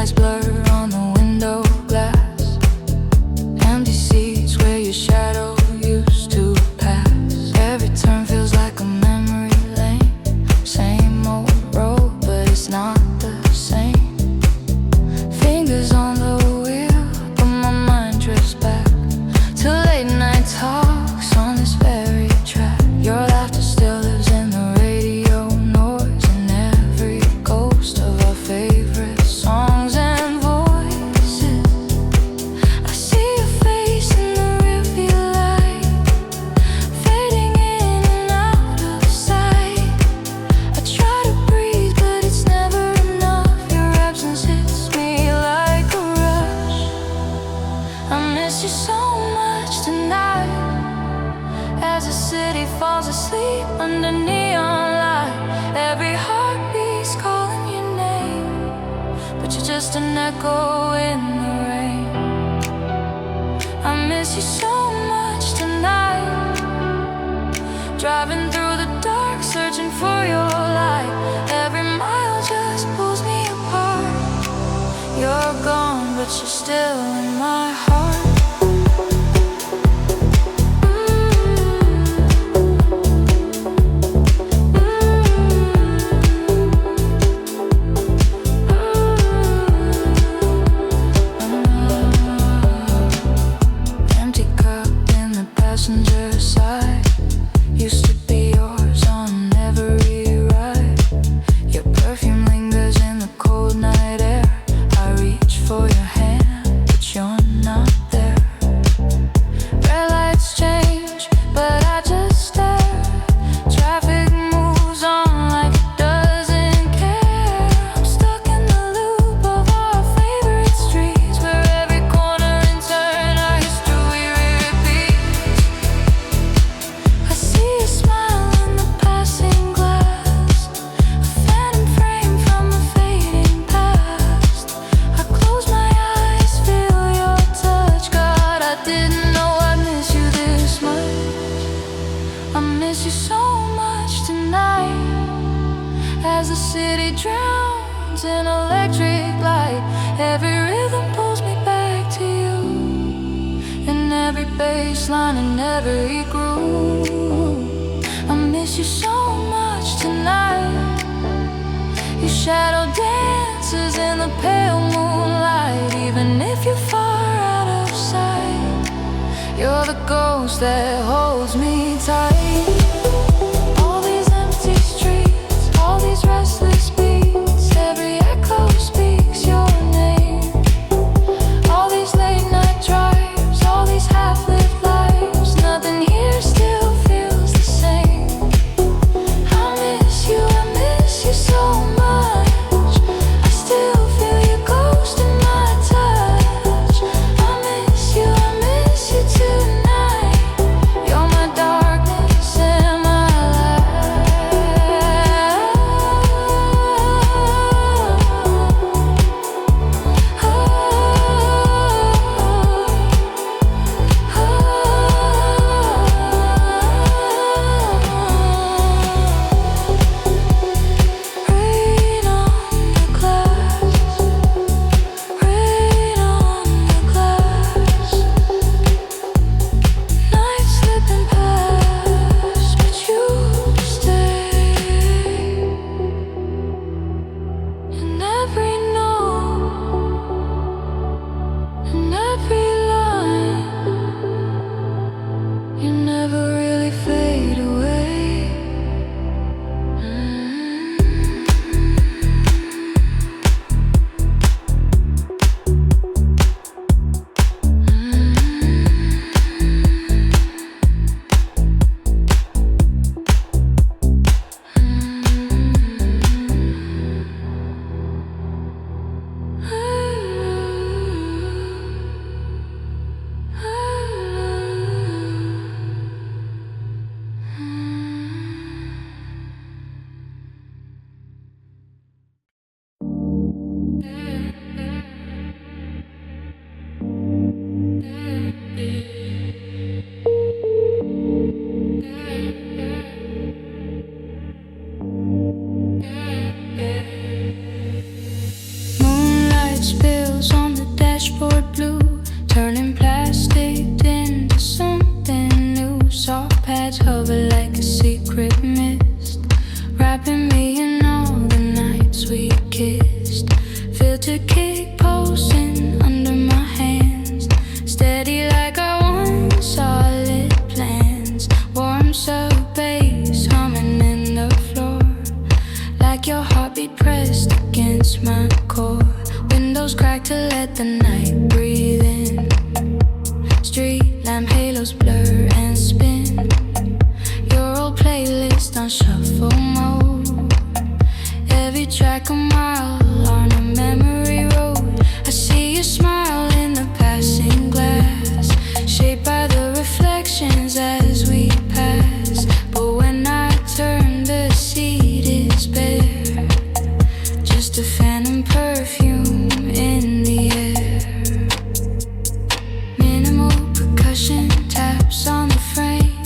Streetlights blur on the window glass. Empty seats where your shadow used to pass. Every turn feels like a memory lane. Same old road, but it's not the same. Fingers on the wheel, but my mind drifts back to late night talks on this very track. Your laughter still lives in the radio noise, and every ghost of our favorite songs and voices. I see your face in the rearview light, fading in and out of sight. I try to breathe, but it's never enough. Your absence hits me like a rush. I miss you so much tonight, as the city falls asleep under neon light. Every heartbeat's calling your name, but you're just an echo in the rain. I miss you so much tonight, driving through the dark, searching for your light. Every mile just pulls me apart. You're gone, but you're still in my heart. Empty cup in the passenger side, used to be yours on every ride. Your perfume lingers in the cold night air. I reach for your hand, but you're not there. Red lights change, but I just stare. Traffic moves on like it doesn't care. I'm stuck in the loop of our favorite streets, where every corner and turn our history repeats. I see a smile in the passing glass, a phantom frame from a fading past. I close my eyes, feel your touch. God, I didn't know I'd miss you this much. I miss you so much tonight, as the city drowns in electric light. Every rhythm pulls me back to you, and every bass line and every groove. I miss you so much tonight. Your shadow dances in the pale moonlight. Even if you're far out of sight, you're the ghost that holds me tight. All these empty streets, all these restless beats, every echo speaks your name. All these late night drives, all these half-lived lives, nothing here still feels the same. I miss you so much. I still feel your ghost in my touch. I miss you tonight. You're my darkness, to kick pulsing under my hands, steady like I want solid plans. Warm sub bass humming in the floor, like your heartbeat pressed against my core. Windows cracked to let the night breathe in. Street lamp halos blur and spin. Your old playlist on shuffle mode. Every track a mile on a memory road. I see your smile in the passing glass, shaped by the reflections as we pass. But when I turn, the seat is bare, just a phantom perfume in the air. Minimal percussion taps on the frame,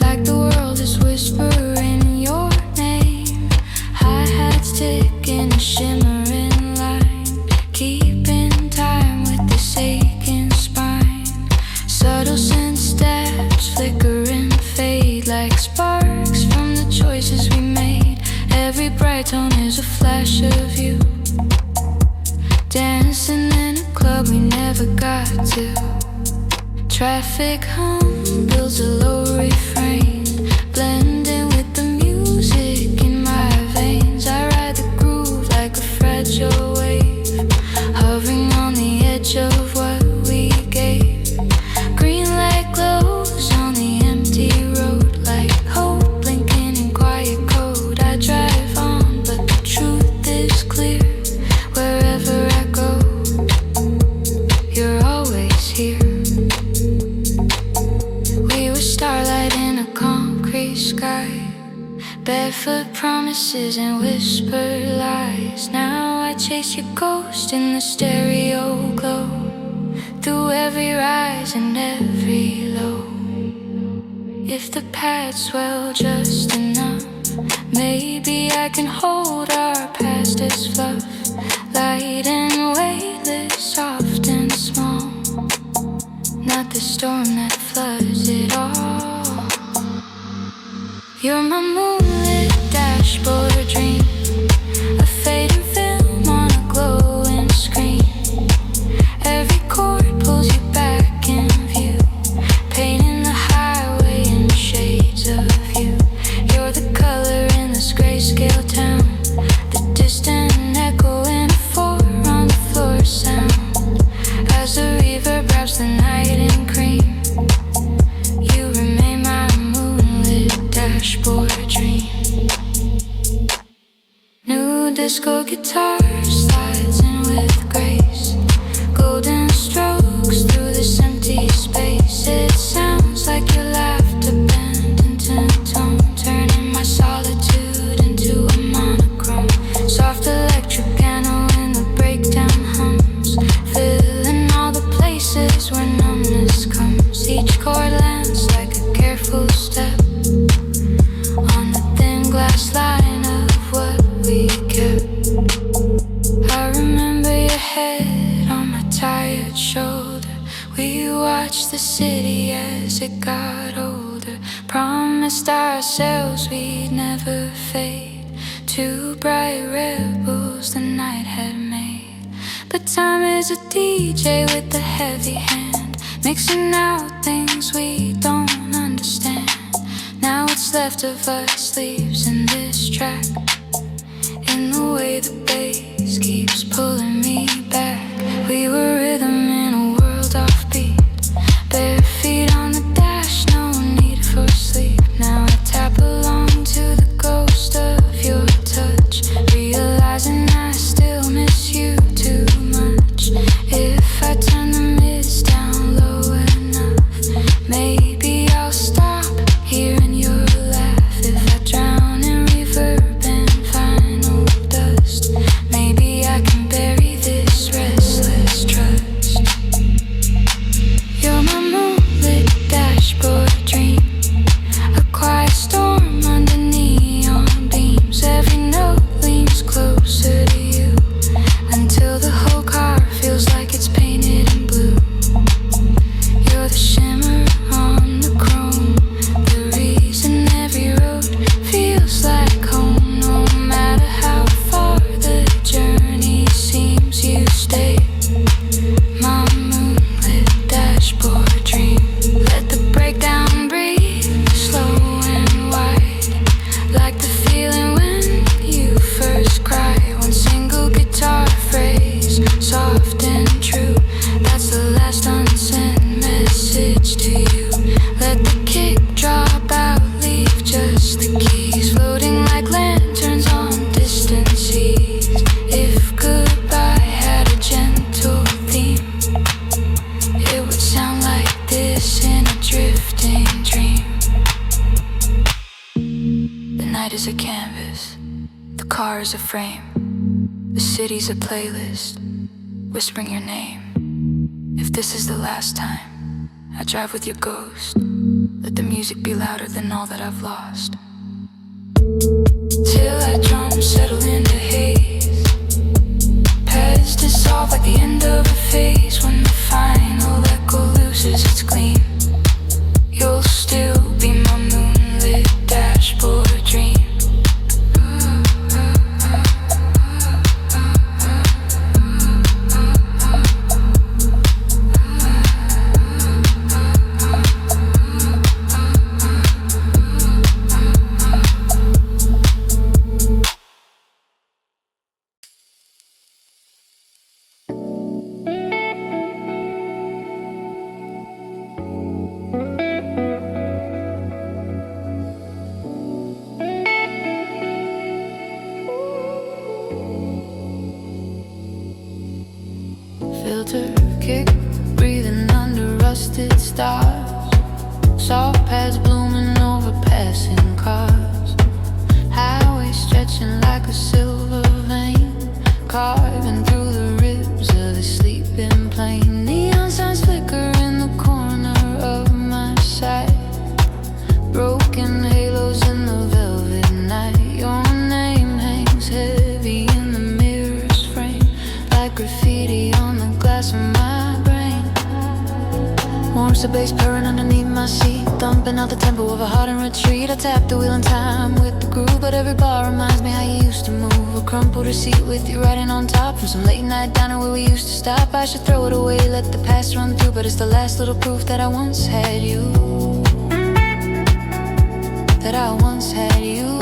like the world is whispering your name. Hi-hats tick in a shimmering line, keeping time with this aching spine. Subtle scent steps flicker and fade like sparks from the choices we made. Every bright tone is a flash of you, dancing in a club we never got to. Traffic hum builds a low refrain, blending with the music in my veins. I ride the groove like a fragile wave, hovering on the edge of what we gave. Green light glows on the empty road, like hope blinking in quiet code. I drive on, but the truth is clear. Wherever I go, you're always here. We were starlight in a concrete sky, barefoot promises and whispered lies. Now I chase your ghost in the stereo glow, through every rise and every low. If the pads swell just enough, maybe I can hold our past as fluff, light and weightless, soft and small, not the storm that floods it all. You're my moonlit dashboard dream, a fading film on a glowing screen. Every chord pulls you back in view, painting the highway in shades of you. You're the color in this grayscale town, the distant echo in a four on the floor sound. As the reverb wraps the night in cream, you remain my moonlit dashboard dream. New disco guitar slides in with grace, golden strokes through this empty space. It sounds like your laughter bent into tone, turning my solitude into a monochrome. Soft electric piano in the breakdown hums, filling all the places where numbness comes. Each chord lands like a careful step on the thin glass line of what we kept. I remember your head on my tired shoulder. We watched the city as it got older, promised ourselves we'd never fade, two bright rebels the night had made. But time is a DJ with a heavy hand, mixing out things we don't understand. Now what's left of us leaves in this track, in the way the bass keeps pulling me back. We were rhythm in a world offbeat, bare feet on the dash, no need for sleep. Now I tap along to the ghost of your touch, realizing I still miss you too much. If I turn the mids down low enough, maybe I'll stop hearing your laugh. If I drown in reverb and final dust, maybe frame. The city's a playlist, whispering your name. If this is the last time I drive with your ghost, let the music be louder than all that I've lost. Till that drum settle into haze, past dissolve like the end of a phase. When the final echo loses its gleam, you'll still be my moonlit dashboard dream. Filter kick, breathing under rusted stars. Soft pads blooming over passing cars. Highway stretching like a silver vein, carving through the ribs of the sleeping plane. Neon signs flicker in the corner of my sight, broken halos in the velvet night. Your name hangs heavy in the mirror's frame, like graffiti on the glass of my brain. Warms the bass purring underneath my seat, thumping out the tempo of a heart in retreat. I tap the wheel in time with the groove, but every bar reminds me how you used to move. A crumpled receipt with you writing on top from some late night diner where we used to stop. I should throw it away, let the past run through, but it's the last little proof that I once had you, that I once had you.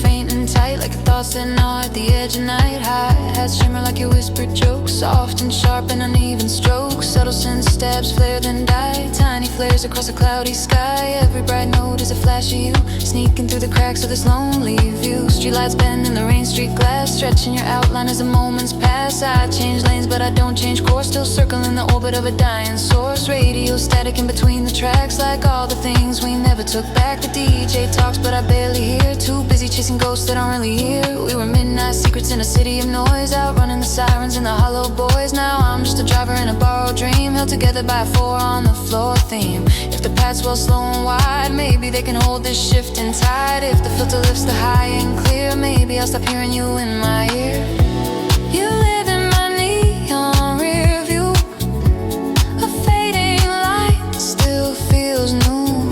Faint and tight, like thoughts that gnaw at the edge of night. Hi-hats shimmer like your whispered jokes, soft and sharp and uneven strokes. Subtle sense stabs, flare then die. Tiny flares across a cloudy sky. Every bright note is a flash of you, sneaking through the cracks of this lonely view. Streetlights bend in the rain street glass, stretching your outline as the moments pass. I change lanes but I don't change course, still circling the orbit of a dying source. Radio static in between the tracks, like all the things we never took back. The DJ talks but I barely hear, too busy chasing ghosts that aren't really here. We were midnight secrets in a city of noise, outrunning the sirens and the hollow boys. Now I'm just a driver in a borrowed dream, held together by a four on the floor theme. If the path's well slow and wide, maybe they can hold this shifting tide. If the filter lifts the high and clear, maybe I'll stop hearing you in my ear. You live in my neon rear view, a fading light still feels new.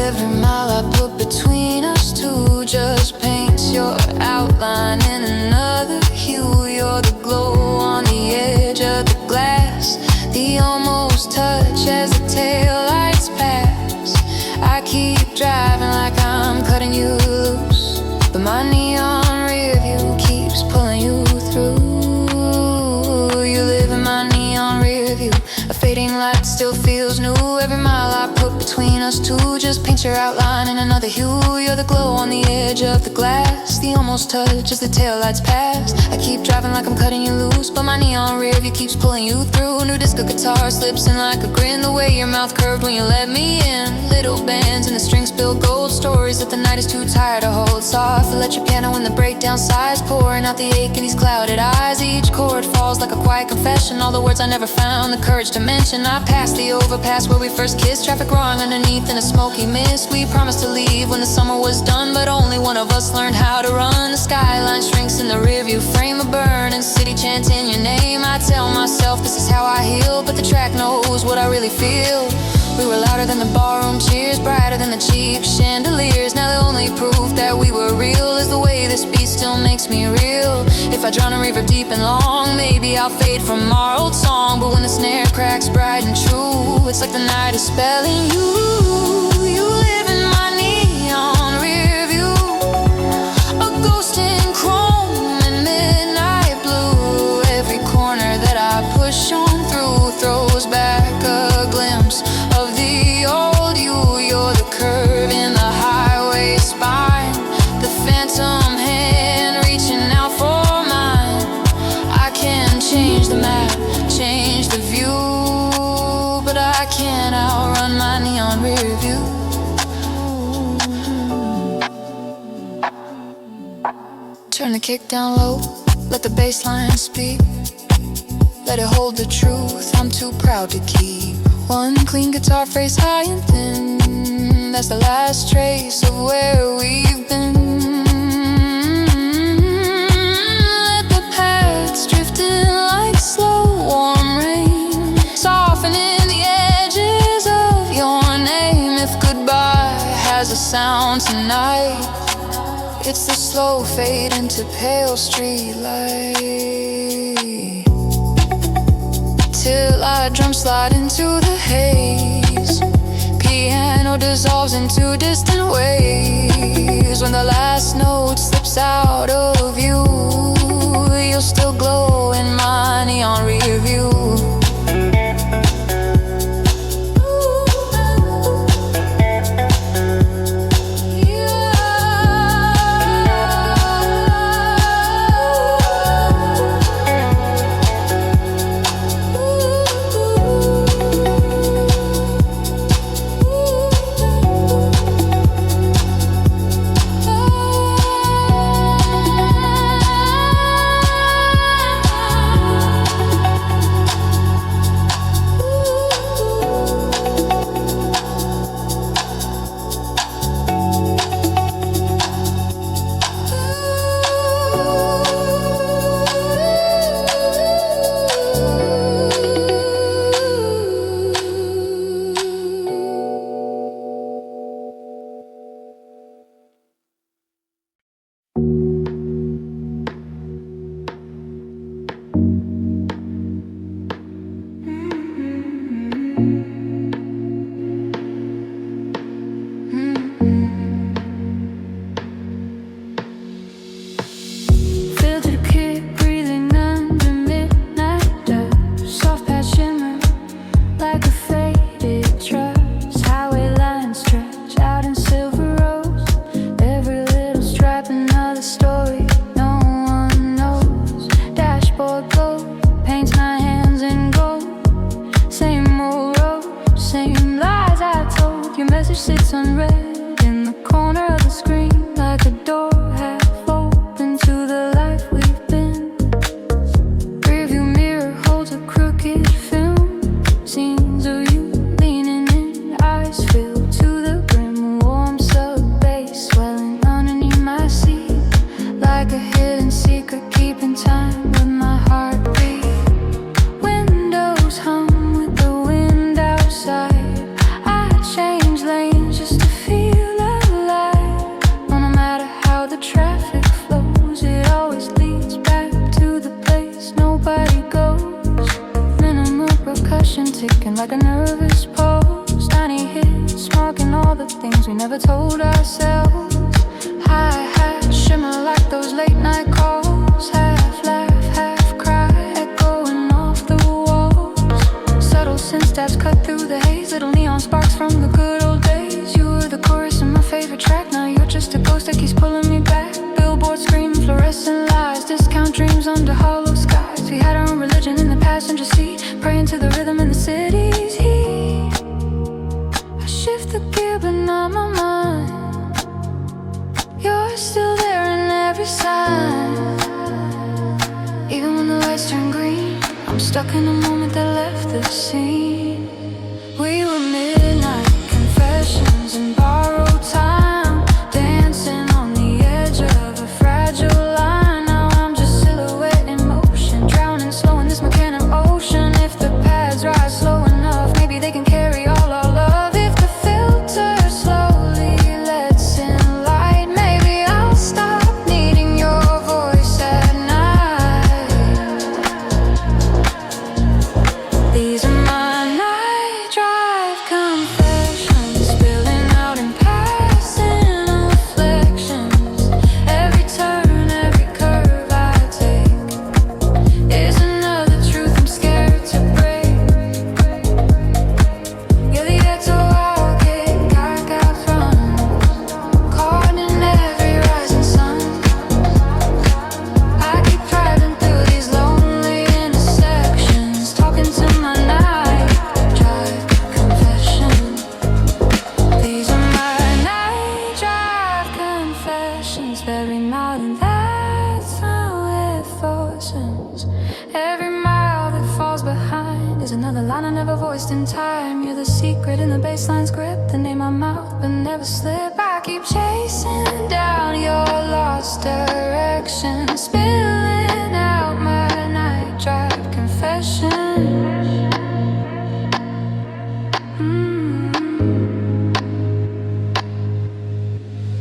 Every mile I put between us two just paints your outline in another hue. You're the glow on the edge of the glass, the almost touch as the taillights pass. I keep driving like I'm cutting you loose, but my neon rear view keeps pulling you through. You live in my neon rear view, a fading light still feels new. Every mile I put between us two just paints your outline in another hue. You're the glow on the edge of the glass, the almost touch as the taillights pass. I keep driving like I'm cutting you loose, but my neon rear view keeps pulling you through. New disco guitar slips in like a grin, the way your mouth curved when you let me in. Little bands and the strings spill gold, stories that the night is too tired to hold. Soft electric piano when the breakdown sighs, pouring out the ache in these clouded eyes. Each chord falls like a quiet confession, all the words I never found the courage to mention. I passed the overpass where we first kissed, traffic roaring underneath in a smoky mist. We promised to leave when the summer was done, but only one of us learned how to run. The skyline shrinks in the rearview frame, a burning city chanting your name. I tell myself this is how I heal, but the track knows what I really feel. We were louder than the barroom cheers, brighter than the cheap chandeliers. Now the only proof that we were real is the way this beat still makes me real. If I drown a river deep and long, maybe I'll fade from our old song. But when the snare cracks bright and true, it's like the night is spelling you. You live in my neon rear view, a ghost in chrome and midnight blue. Every corner that I push on through throws back a glimpse of the old you. You're the curve in the highway spine, the phantom hand reaching out for mine. I can change change the map, change the view, but I can't outrun my neon rear view. Turn the kick down low, let the bass line speak. Let it hold the truth I'm too proud to keep. One clean guitar phrase high and thin, that's the last trace of where we've been. Let the paths drift in like slow warm rain, softening the edges of your name. If goodbye has a sound tonight, it's the slow fade into pale street light. Till our drums slide into the haze, piano dissolves into distant waves. When the last note slips out of you, you'll still glow in my neon rear view. Sits unread in the corner of the screen, like a door half open to the life we've been. Rearview mirror holds a crooked film, scenes of you leaning in, eyes filled to the brim. Warm sub bass swelling underneath my seat, like a hidden secret keeping time with my heartbeat. Windows hum with the wind outside. Change lanes just to feel alive. No matter how the traffic flows, it always leads back to the place nobody goes. Minimal percussion ticking like a nervous pulse. Tiny hits marking all the things we never told ourselves. Hi-hat shimmer like those late night calls. Half laugh, half cry, echoing off the walls. Subtle synth stabs cut through the haze. Little neon sparks from the good old days. You were the chorus in my favorite track. Now you're just a ghost that keeps pulling me back. Billboard screaming fluorescent lies. Discount dreams under hollow skies. We had our own religion in the passenger seat, praying to the rhythm in the city's heat. I shift the gear but not my mind. You're still there in every sign. Even when the lights turn green, I'm stuck in a moment that left the scene. We were midnight confessions and borrowed time, dancing on the edge of a fragile line. Now I'm just silhouette in motion, drowning slow in this mechanic ocean. If the paths rise slow enough, maybe they can carry all our love. If the filter slowly lets in light, maybe I'll stop needing your voice at night. These are my night drive confessions, spilling out in There's another line I never voiced in time. You're the secret in the bassline's grip, the name I'm out but never slip. I keep chasing down your lost direction, spilling out my night drive confession.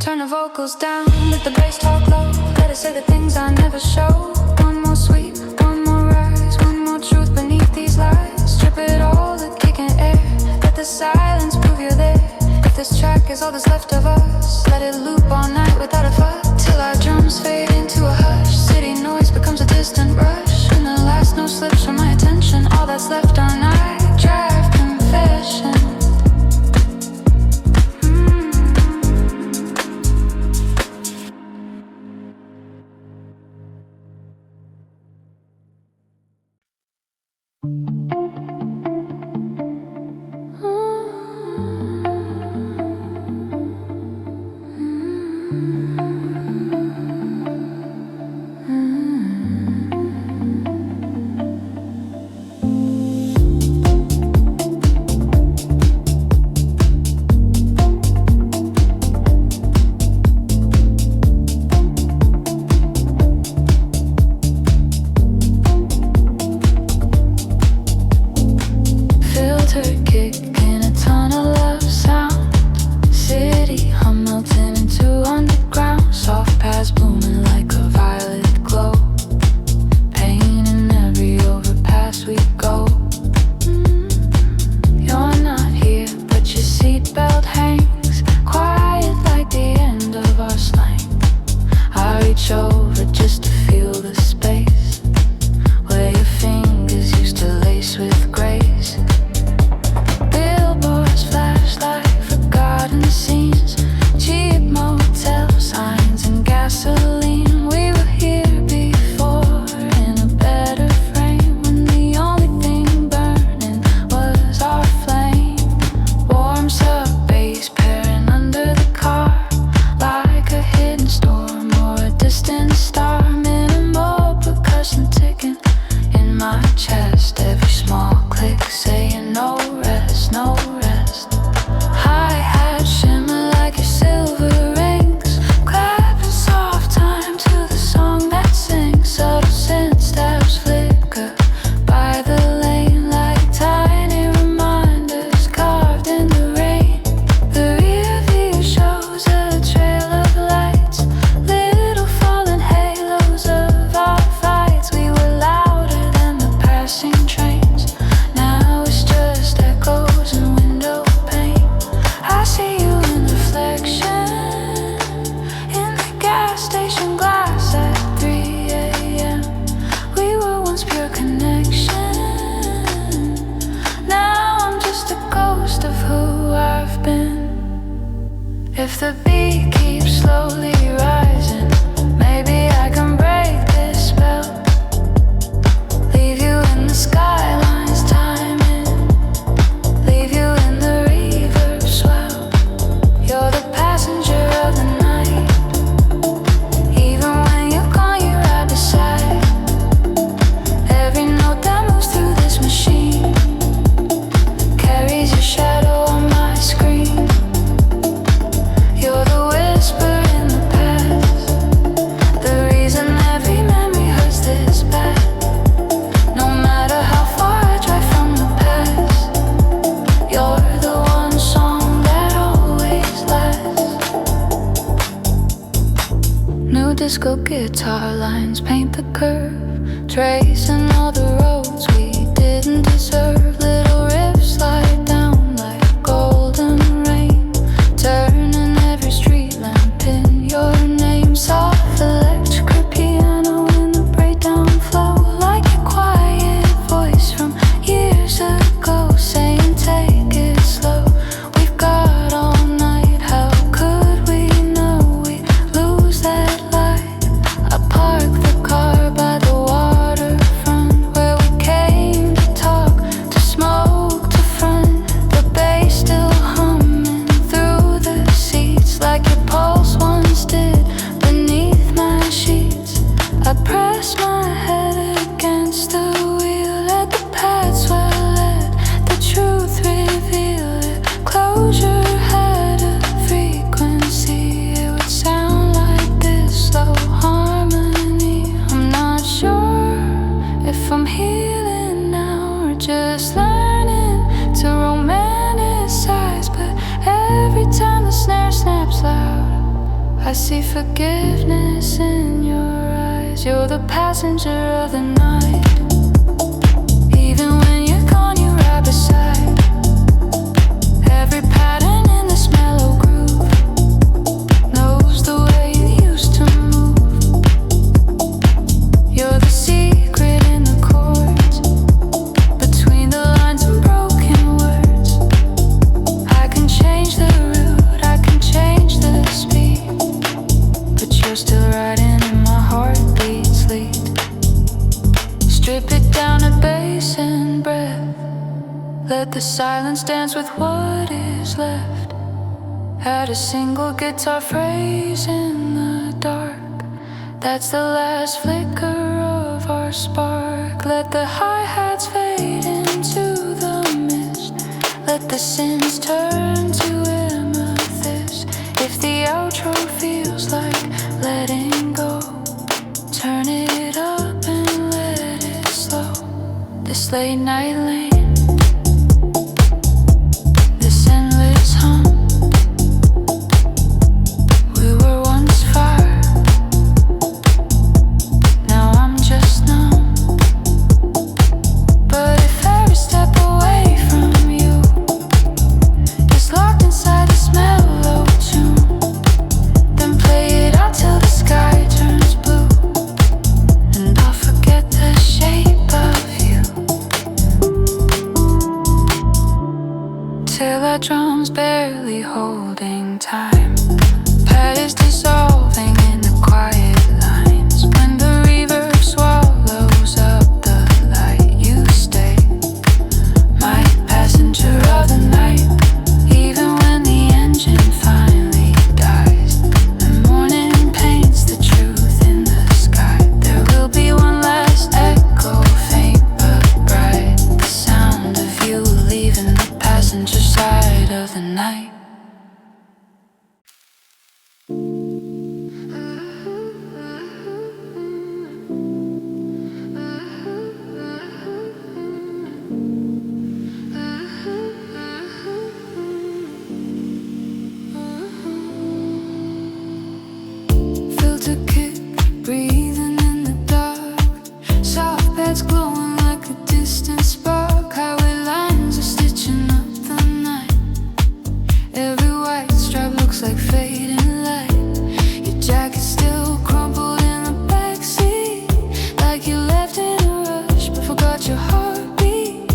Turn the vocals down, let the bass talk low. Let it say the things I never show. One more sweep, one more rise, one more truth beneath these lies. Strip it all, the kicking air. Let the silence prove you're there. If this track is all that's left of us, let it loop all night without a fuss, till our drums fade into a hush. City noise becomes a distant rush, and the last note slips from my attention. All that's left our night drive confession. If the beat keeps slowly rising, maybe I can break this spell. Leave you in the skyline's timing, leave you in the reverb swell. You're the passenger of the night, even when you're gone, you're right beside. Every note that moves through this machine carries your shadow on my screen. You're the whisper in the past, the reason every memory hurts this bad. No matter how far I drive from the past, you're the one song that always lasts. New disco guitar lines paint the curve, tracing all the roads we didn't deserve. Little riffs slide down like golden rain, turning every street lamp in your name. Soft electric piano in the breakdown flow, like a quiet voice from years ago saying take it slow. We've got all night, how could we know we'd lose that light? I parked the car by the waterfront, just learning to romanticize. But every time the snare snaps loud, I see forgiveness in your eyes. You're the passenger of the night. Even when you're gone, you're right beside. Every pattern in this mellow groove knows the way you used to move. You're the secret in the chords, between the lines and broken words. I can change the route, I can change the speed, but you're still riding in my heartbeat's lead. Strip it down to bass and breath. Let the silence dance with what is left. Add a single guitar phrase in the dark. That's the last flicker of our spark. Let the hi-hats fade into the mist. Let the sins turn to amethyst. If the outro feels like letting go, turn it up and let it slow. This late night lane, this endless hum. We were once fire, now I'm just numb. But if every step away from you is locked inside this mellow tune, then play it out till the sky turns blue, and I'll forget the shape of you, till our drums barely holding time. Pad is dissolving in the quiet lines. When the reverb swallows up the light, you stay my passenger of the night. Even when the engine finally dies and morning paints the truth in the sky, there will be one last echo, faint but bright. The sound of you leaving the passenger side of the night. Filter kick, breathing in the dark. Soft beds glowing like a distant spark. Highway lines are stitching up the night. Every white stripe looks like fading light. Your jacket still crumpled in the backseat, like you left in a rush but forgot your heartbeat.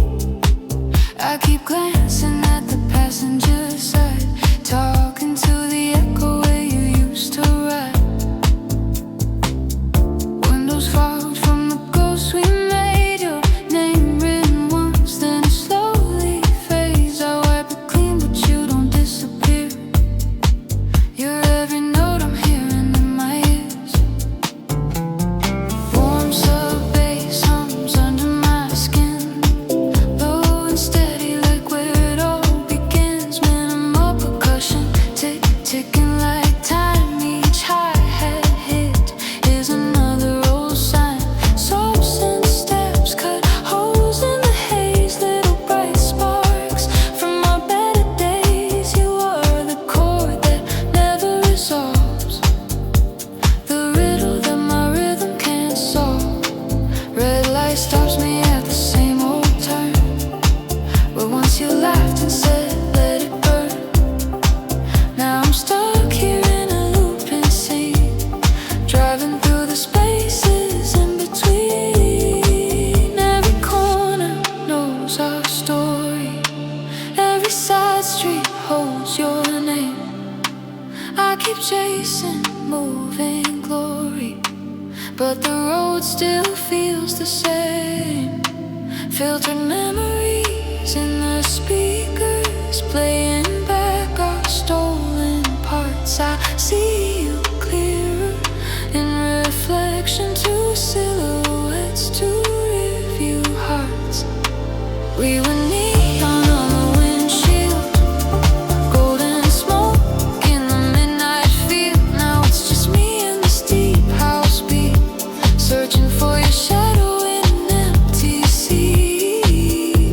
I keep glancing at the passenger side, talking to the echo where you used to ride. Windows fogged from the ghosts we made, your name written once, then it slowly fades. I wipe it clean, but you don't disappear. You're every note I'm hearing in my ears. Warm sub bass hums under my skin, low and steady like where it all begins. Minimal percussion, tick ticking like time. Each hi-hat hit is another old sign. Soaps and steps cut holes in the haze, little bright sparks from our better days. You are the chord that never resolves, the riddle that my rhythm can't solve. Red light stops me at the same old turn, where once you laughed and said let it burn. Now I'm stuck here in a looping scene, driving through the spaces in between. Every corner knows our story, every side street holds your name. I keep chasing moving glory, but the road still feels the same. Filtered memories in the speakers, playing back our stolen parts. I see you clearer in reflection, two silhouettes, two rearview hearts. We were neon on the windshield, golden smoke in the midnight field. Now it's just me and this deep house beat, searching for your shadow in an empty sea.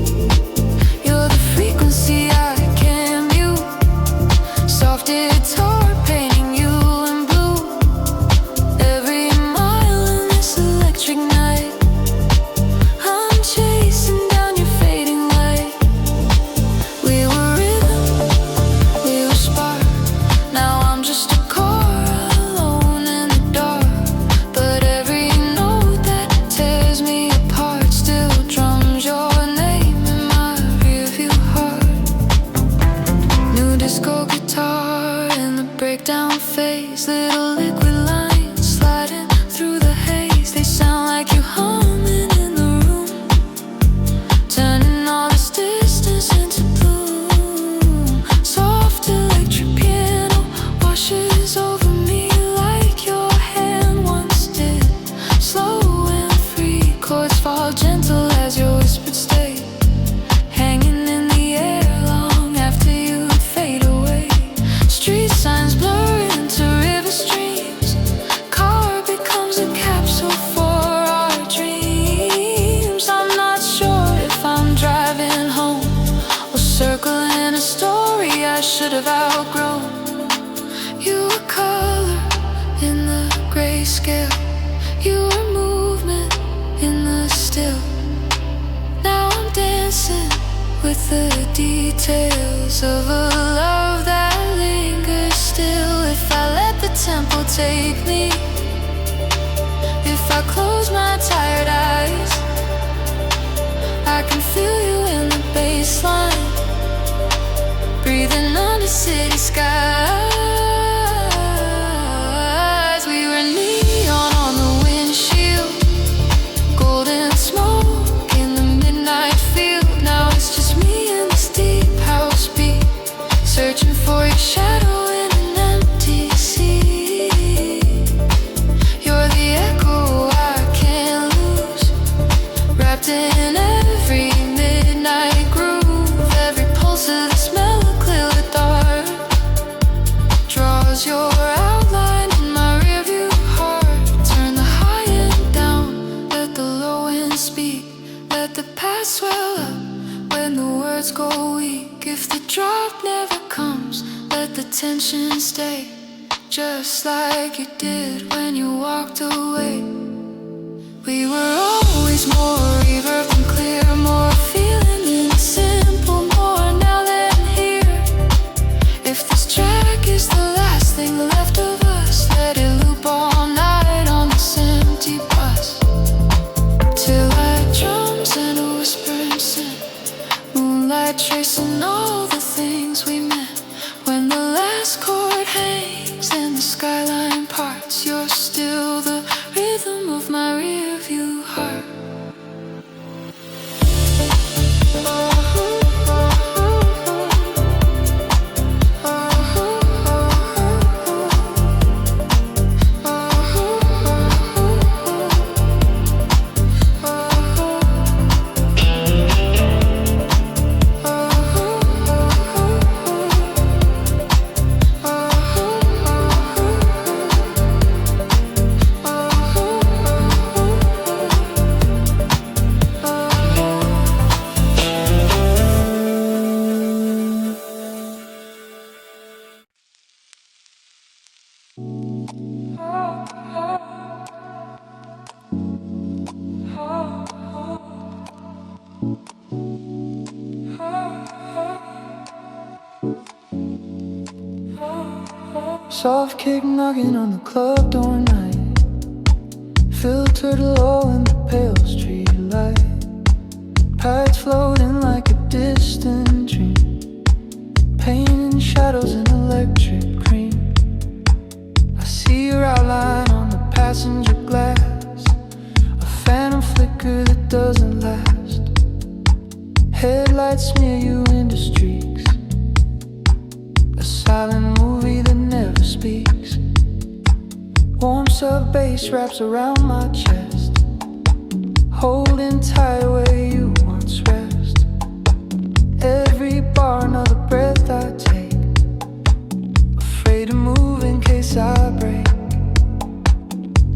scale. You were movement in the still. Now I'm dancing with the details of a love that lingers still. If I let the tempo take me, if I close my tired eyes, I can feel you in the baseline, breathing under city skies. We were neon on the windshield, golden smoke in the midnight field. Now it's just me and this deep house beat, searching for your shadow in an empty sea. You're the echo I can't lose, wrapped in every midnight groove. Every pulse of this mellow the dark draws your outline in my rearview heart. Turn the high end down, let the low end speak, let the past swell up when the words go weak. If the drop never comes, let the tension stay, just like you did when you walked away. We were always more reverb and clear, more feeling than simple, more now than here. If this track is the last thing left of us, let it loop all night on this empty bus, till like drums and a whispering scent, moonlight tracing all the things we meant. When the last chord hangs and the skyline parts, you're still the rhythm of my rearview heart. Soft kick knocking on the club door night, filtered low in the pale street light, tides floating like a distant dream, painting shadows in electric cream. I see your outline on the passenger glass, a phantom flicker that doesn't last. Headlights smear you into streaks, a silent movie that never speaks. Warm sub bass wraps around my chest, holding tight where you once rest. Every bar another breath I take, afraid to move in case I break.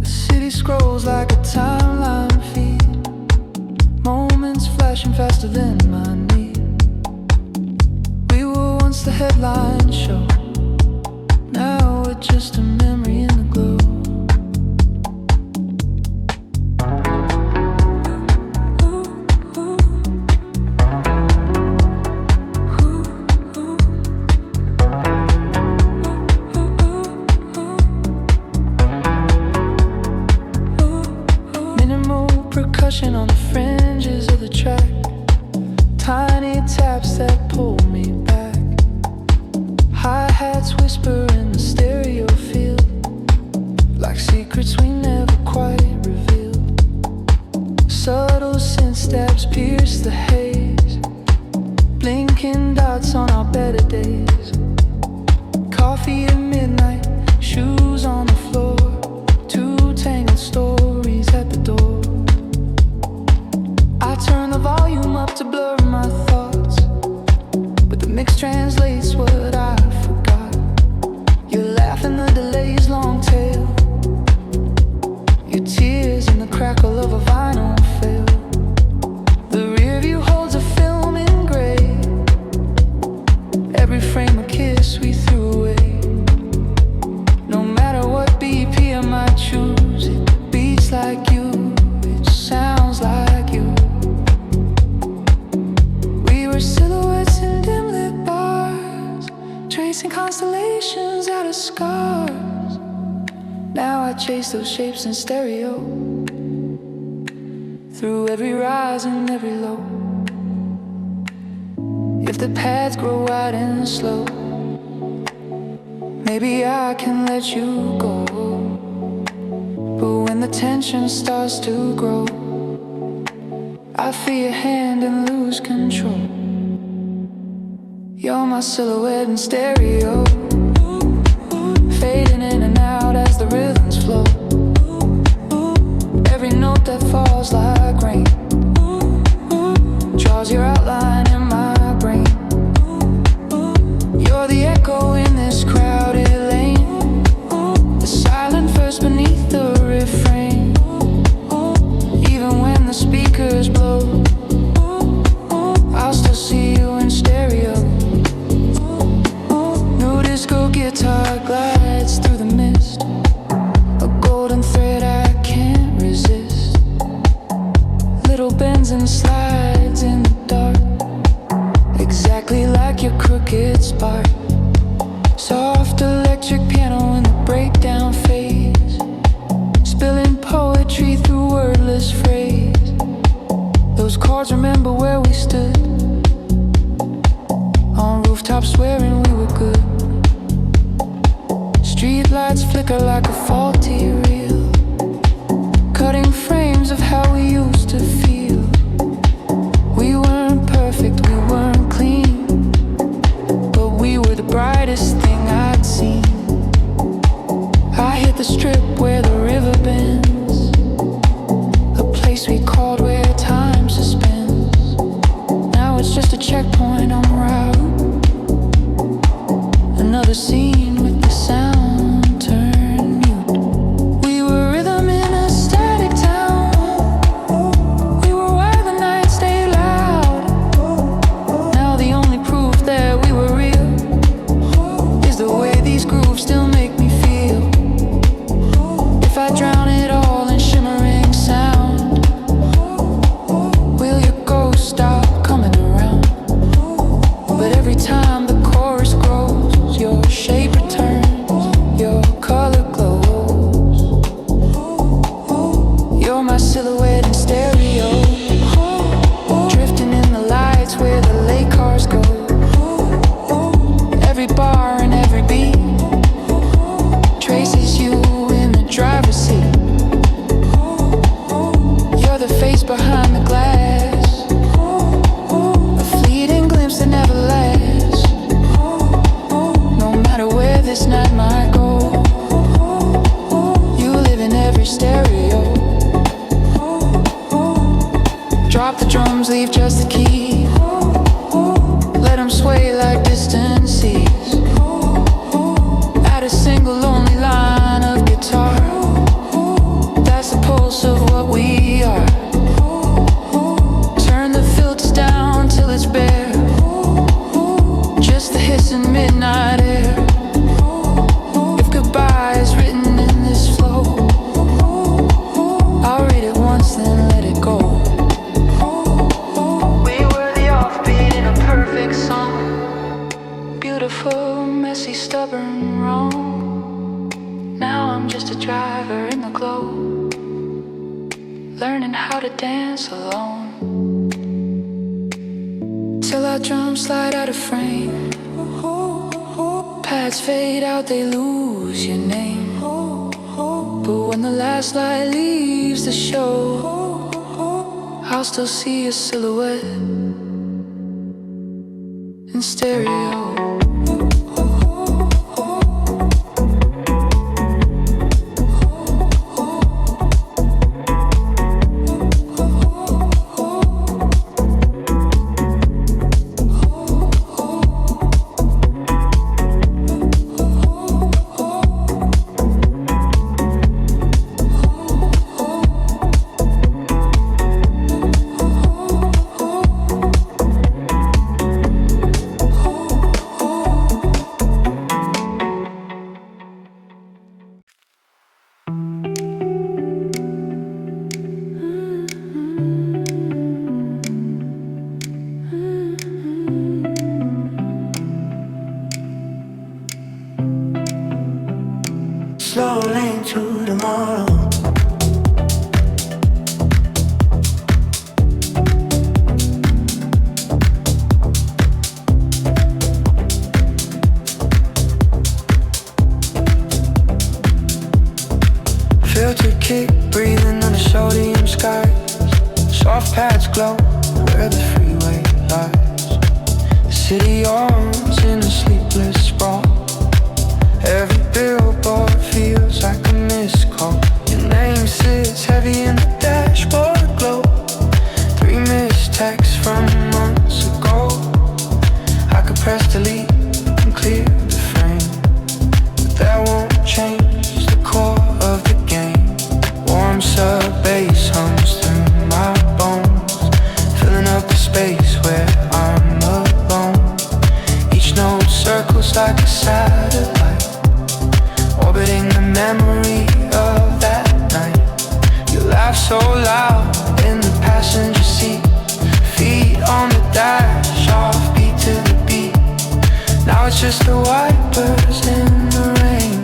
The city scrolls like a timeline feed, moments flashing faster than my need. We were once the headline show, now we're just a memory in the glow. Minimal percussion on the fringes of the track, tiny taps that pull me back. Hi-hats whisper in the stereo field. constellations out of scars. Now I chase those shapes in stereo, through every rise and every low. If the paths grow wide and slow, maybe I can let you go. But when the tension starts to grow, I feel your hand and lose control. You're my silhouette in stereo, fading in and out as the rhythms flow. Every note that falls like rain draws your outline in my brain. You're the echo in this crowded lane, the silent verse beneath the refrain. Even when the speakers blow, I'll still see you in stereo. New disco guitar glides through the mist, a golden thread I can't resist. Little bends and slides in the dark, exactly like your crooked spark. Soft electric piano in the breakdown phase, spilling poetry through wordless phrase. Those chords remember where we stood, on rooftops swearing we were good. Street lights flicker like a faulty reel, cutting frames of how we used to feel. We weren't perfect, we weren't clean, but we were the brightest thing I'd seen. I hit the strip where the river bends, a place we called where time suspends. Now it's just a checkpoint on the route, another scene with the sound turned mute. We were rhythm in a static town, we were where the night stayed loud. Now the only proof that we were real is the way these grooves still make me feel. If I drown it all in shimmering sound, will your ghost stop coming around? But every time the chorus grows, your shape returns, your color glows. You're my silhouette in stereo, drifting in the lights where the lake cars go. Every bar and every beat traces you in the driver's seat. You're the face behind the glass, a fleeting glimpse that never lasts. No matter where this night might go, you live in every stereo. Drop the drums, leave just the key, let them sway like distant seas. Add a single lonely line of guitar, that's the pulse of what we are. Turn the filters down till it's bare, just the hissing midnight air. If goodbye is written in this flow, I'll read it once then let it go. We were the offbeat in a perfect song, beautiful, messy, stubborn, wrong. Now I'm just a driver in the glow, learning how to dance alone. Till our drums slide out of frame, pads fade out, they lose your name. But when the last light leaves the show, I'll still see your silhouette in stereo. days where I'm alone. Each note circles like a satellite, orbiting the memory of that night. You laugh so loud in the passenger seat, feet on the dash, off beat to the beat. Now it's just the wipers in the rain,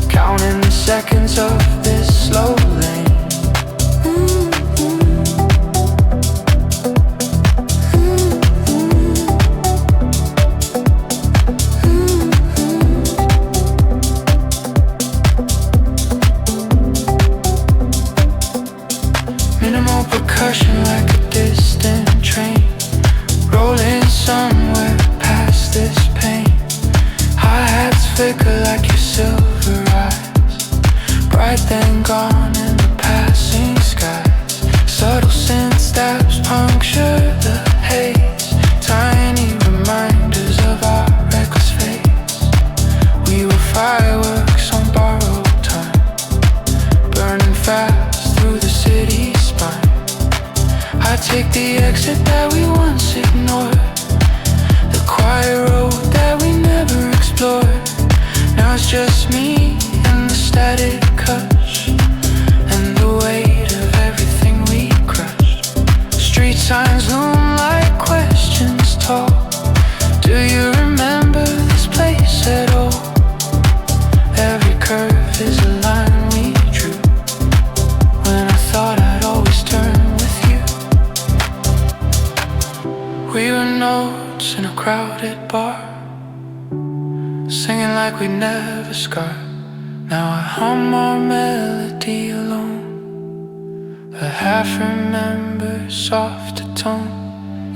counting the seconds of this slow lane. Minimal percussion like a distant train, rolling somewhere past this pain. Hi-hats flicker like your silver eyes, bright then gone in the passing skies. Subtle synth stabs puncture the haze, tiny reminders of our reckless fate. We were fireworks on borrowed time, burning fast through the city's spine. I take the exit that we once ignored, the quiet road that we never explored. Now it's just me and the static hush, and the weight of everything we crushed. Street signs loom like questions tall. Do you remember this place at all? Every curve is a line we drew, when I thought I'd always turn with you. We were notes in a crowded bar, singing like we'd never scarred. Now I hum our melody alone, a half remember softer tone.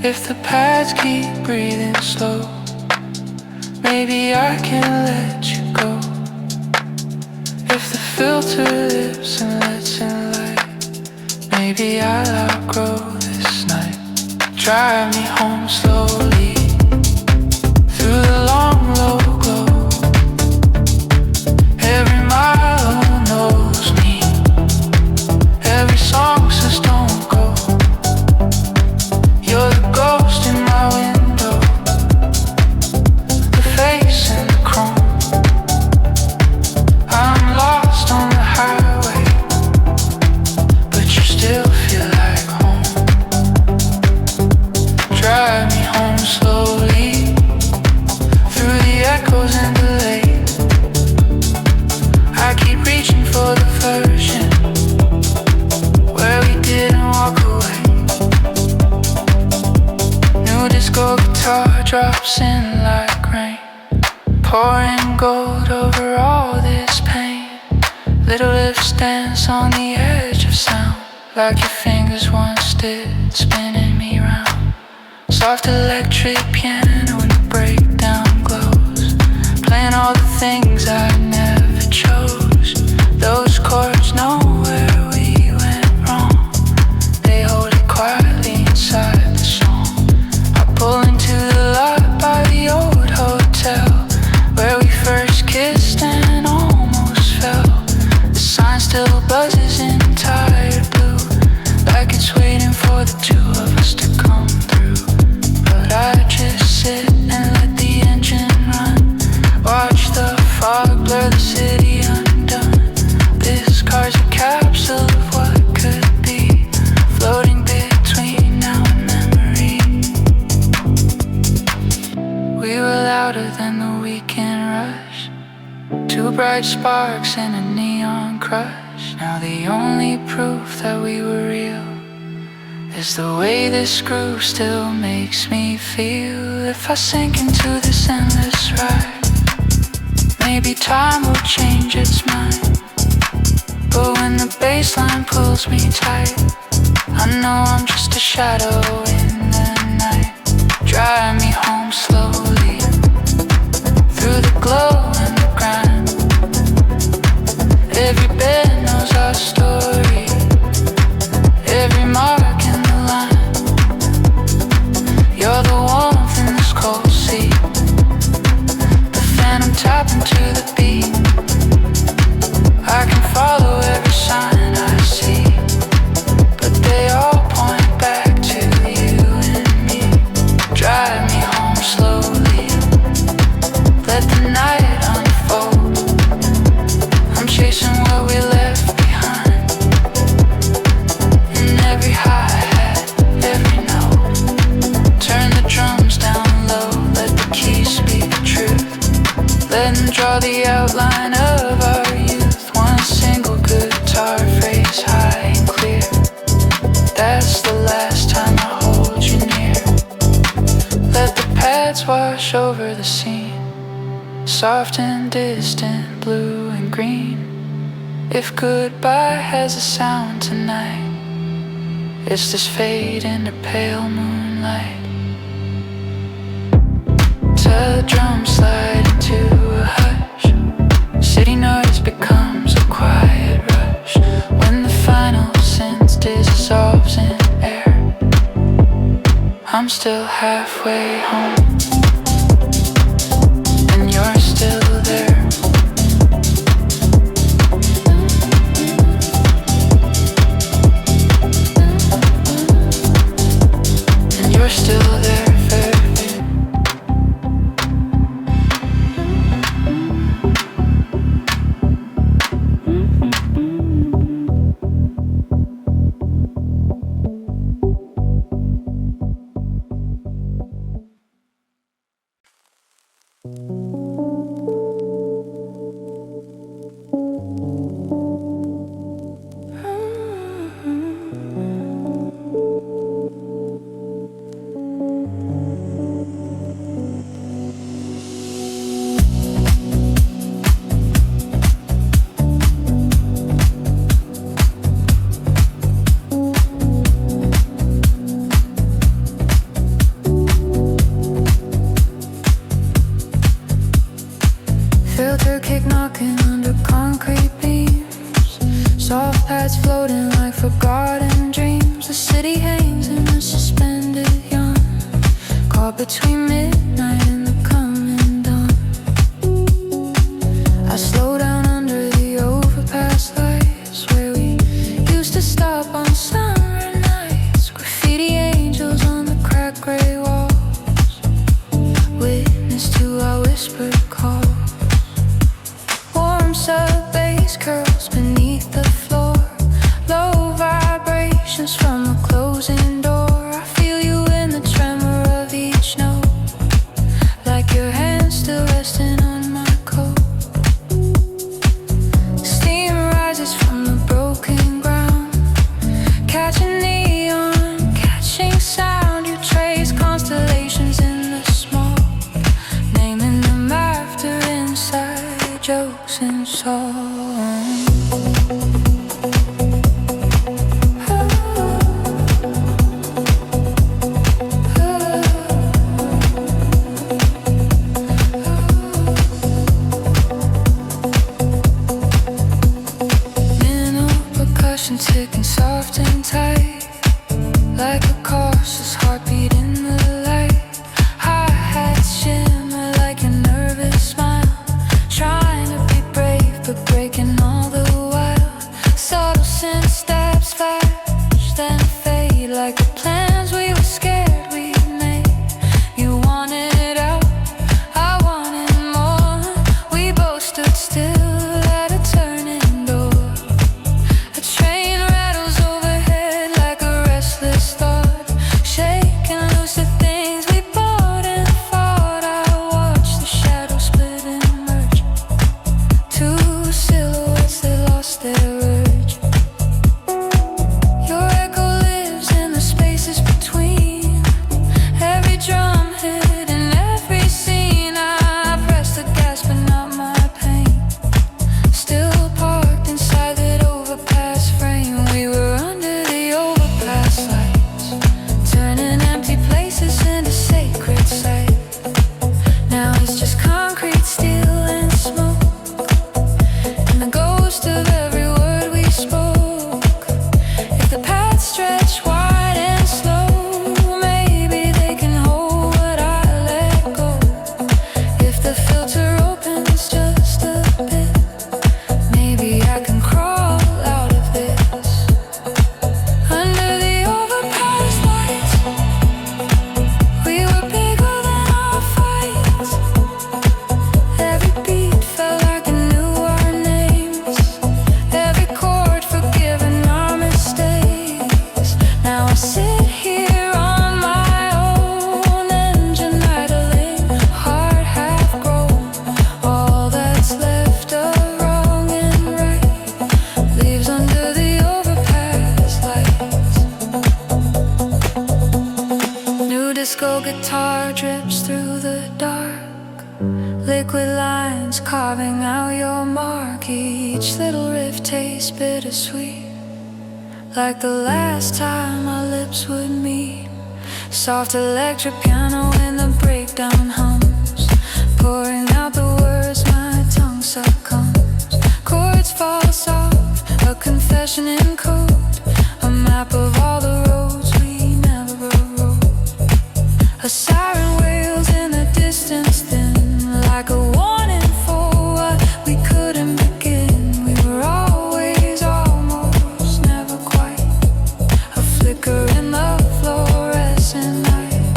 If the pads keep breathing slow, maybe I can let you go. If the filter lives and lets in light, maybe I'll outgrow this night. Drive me home slowly through the long low glow. Every mile knows me, every song says don't go. You're the ghost in my window, the face in the chrome. I'm lost on the highway, but you still feel like home. Drive me home slowly through the echoes and delay. I keep reaching for the version where we didn't walk away. New disco guitar drops in like rain, pouring gold over all this pain. Little lips dance on the edge of sound, like your fingers once did, spinning me round. Soft electric piano when the breakdown glows, playing all the things I never chose. Those chords know where we went wrong, they hold it quietly inside the song. I pull into the lot by the old hotel where we first kissed and almost fell. The sign still buzzes in tired blue, like it's waiting for the two of us to come through. But I just sit and let the engine run, watch the fog blur the city undone. This car's a capsule of what could be, floating between now and memory. We were louder than the weekend rush, two bright sparks in a neon crush. Now the only proof that we were real is the way this groove still makes me feel. If I sink into this endless ride, maybe time will change its mind. But when the bassline pulls me tight, I know I'm just a shadow in the night. Drive me home slowly through the glow and the grind. Every bed knows our story, every mark in the line. You're the warmth in this cold sea, the phantom tapping to the beat. I can follow every sign I see, but they all point back to you saw the outline of our youth. One single guitar phrase, high and clear. That's the last time I hold you near. Let the pads wash over the scene, soft and distant, blue and green. If goodbye has a sound tonight, it's this fade in the pale moonlight. Till the drums slide into a hush, city noise becomes a quiet rush. When the final synth dissolves in air, I'm still halfway home, and you're still there. And you're still there. Filter kick knocking under concrete beams, soft pads floating like forgotten dreams. The city hangs in a suspended yawn, caught between midnight and the coming dawn. I slow down under the overpass lights where we used to stop on summer nights. Graffiti angels on the cracked gray walls, witness to our whispered calls. Sub-bass curls beneath the floor, low vibrations from a closing door. I feel you in the tremor of each note, like your hand still resting on my coat. Steam rises from the broken ground, catching neon, catching sound. You trace constellations in the smoke, naming them after inside jokes and songs. Minnow percussion ticking soft and tight, like a cautious heartbeat in the light. Hi-hats shimmer like a nervous smile, trying to be brave but break guitar drips through the dark, liquid lines carving out your mark. Each little riff tastes bittersweet, like the last time our lips would meet. Soft electric piano when the breakdown hums, pouring out the words my tongue succumbs. Chords fall soft, a confession in code, a map of all the roads we never rode. A siren wails in the distance then, like a warning for what we couldn't begin. We were always almost, never quite, a flicker in the fluorescent light.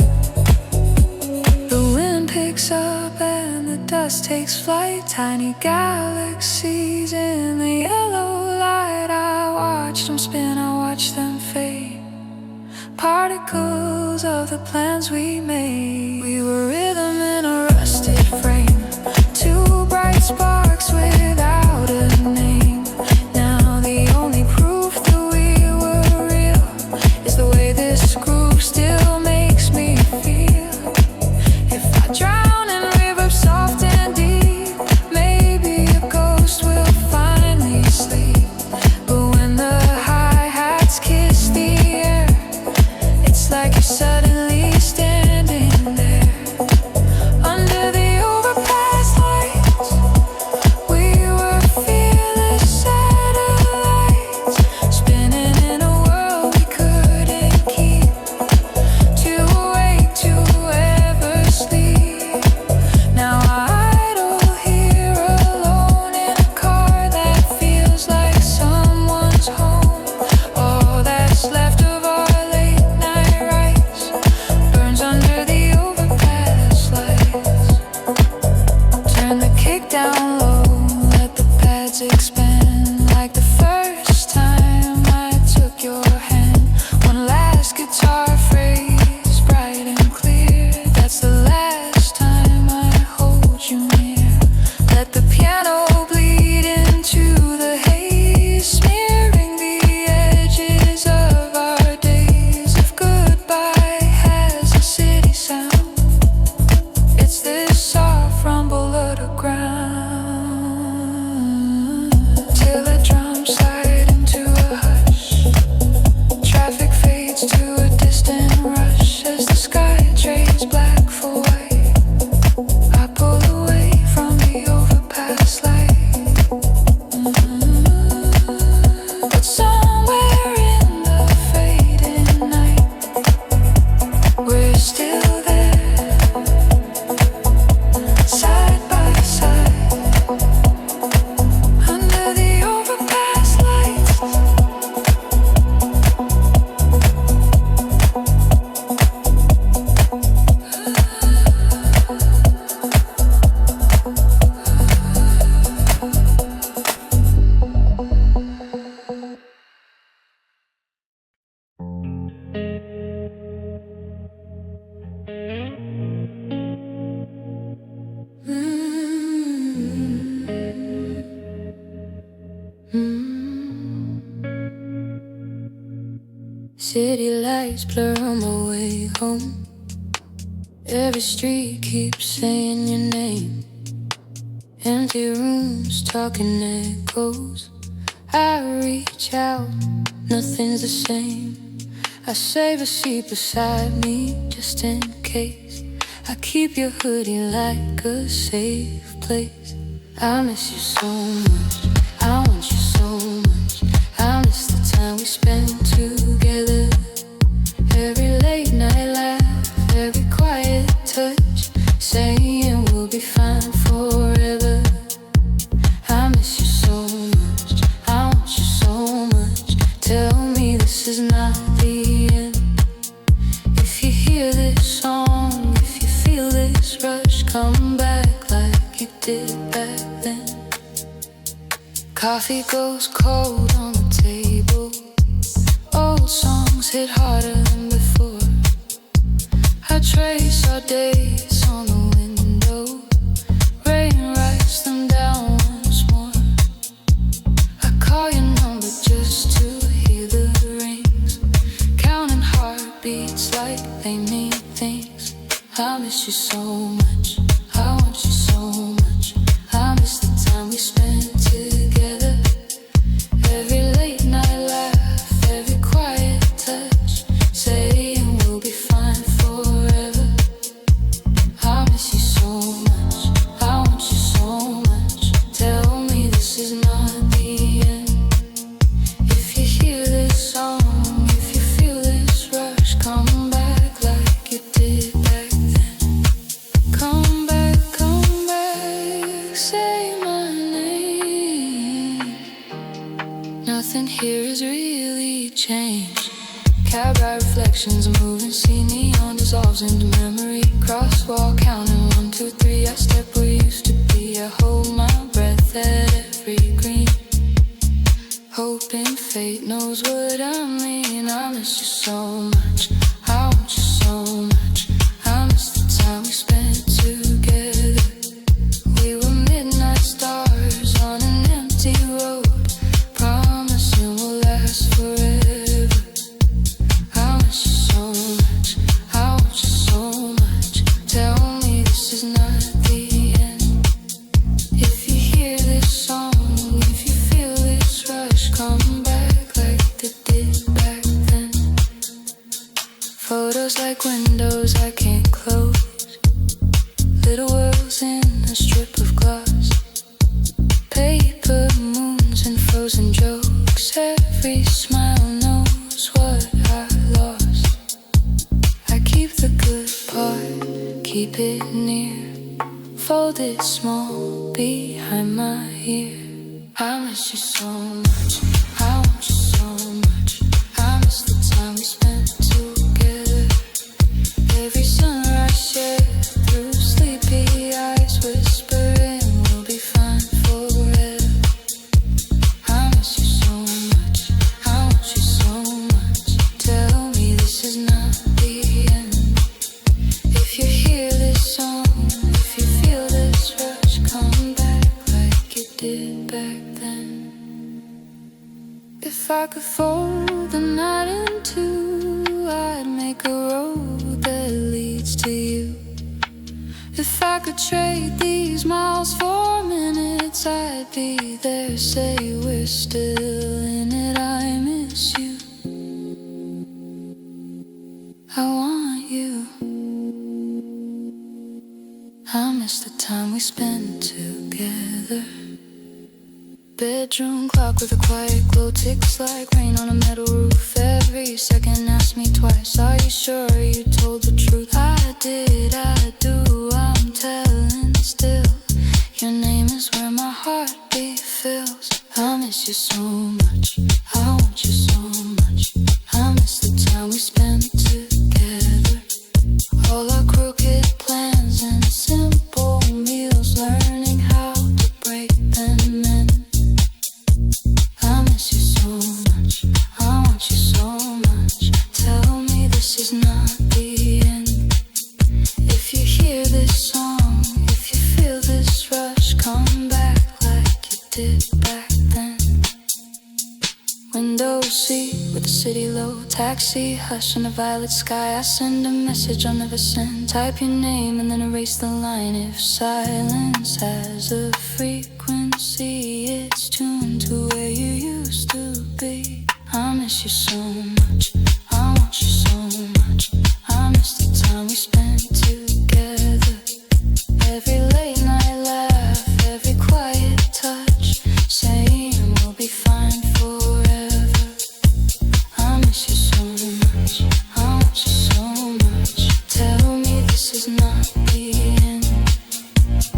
The wind picks up and the dust takes flight, tiny galaxies in the yellow light. I watched them spin, I watched them fade, particles of the plans we made. We were rhythm in a rusted frame, two bright sparks without a name. Now the only proof that we were real is the way this groove still makes me feel. If I drown in rivers soft and deep, maybe a ghost will finally sleep. But when the hi-hats kiss the air, it's like you're suddenly standing there. Under the overpass lights, we were fearless satellites, spinning in a world we couldn't keep, too awake to ever sleep. Now I idle here alone in a car that feels like someone's home. All that's left of our late night rides burns under the overpass lights. Turn the kick down low, let the pads expand, like the first time I took your hand. One last guitar phrase, bright and clear, that's the last time I hold you near. Let the piano bleed into the haze, smearing the edges of our days. If goodbye has a city sound, it's this soft rumble of the ground. Till the drums slide into a hush, traffic fades to a distant rush as the sky trades black for white. I pull away from the overpass light. But somewhere in the fading night, we're still there, side by side, under the overpass lights. City lights blur on my way home. Every street keeps saying your name. Empty rooms, talking echoes. I reach out, nothing's the same. I save a seat beside me just in case. I keep your hoodie like a safe place. I miss you so much, I want you so much. I miss the time we spent together. Every late night laugh, every quiet touch, saying we'll be fine forever. I miss you so much, I want you so much. Tell me this is not the end. If you hear this song, if you feel this rush, come back like you did back then. Coffee goes cold on the table, old songs hit harder than before. I trace our days on the window, rain writes them down once more. I call your number just to hear the rings, counting heartbeats like they mean things. I miss you so much. I want you so much. I miss the time we spent together. Every late night laugh, every quiet touch, saying we'll be fine forever. I miss you so much. I want you so much. Tell me this is not the end. If you hear this song, if you feel this rush, come back like you did back then. Come back, say my name. Nothing here has really changed. Cab ride reflections are moving, see neon dissolves into memory. Crosswalk counting 1, 2, 3. I step where you used to be. I hold my breath at every green, hoping fate knows what I mean. I miss you so much. I want you so much. I miss the time we spent together. We were midnight stars on an empty road, promising we'll last forever. I miss you so much. I want you so much. Tell me this is not the end. If you hear this song, if you feel this rush, come back like they did back then. Photos like windows I can't close, little worlds in a strip of glass, paper moons and frozen jokes. Every smile knows what I lost. I keep the good part, keep it near, fold it small behind my ear. I miss you so much. I want you so much. I miss the time we spent together. Every sunrise shared through sleepy eyes, whispering we'll be fine forever. I miss you so much. I want you so much. Tell me this is not the end. If you hear this song, if you feel this rush, come back like you did back then. If I could fold the night in two, I'd make a road that leads to you. If I could trade these miles for minutes, I'd be there. Say we're still in it. I miss you. I want you. I miss the time we spent together. Bedroom clock with a quiet glow ticks like rain on a metal roof. Every second asks me twice, are you sure you told the truth? I did, I do, I'm telling still. Your name is where my heartbeat fills. I miss you so much. I want you so much. I miss the time we spent together. All our crooked plans and simple meals, learning how to break them in. I miss you so much. I want you so much. Tell me this is not the end. If you hear this song, if you feel this rush, come back like you did back then. Window seat with the city low, taxi hush in a violet sky. I send a message I'll never send. Type your name and then erase the line. If silence has a frequency, it's tuned to where you used to be. I miss you so much. I want you so much. I miss the time we spent together. Every late night laugh, every quiet touch, saying we'll be fine forever. I miss you so much. I want you so much. Tell me this is not the end.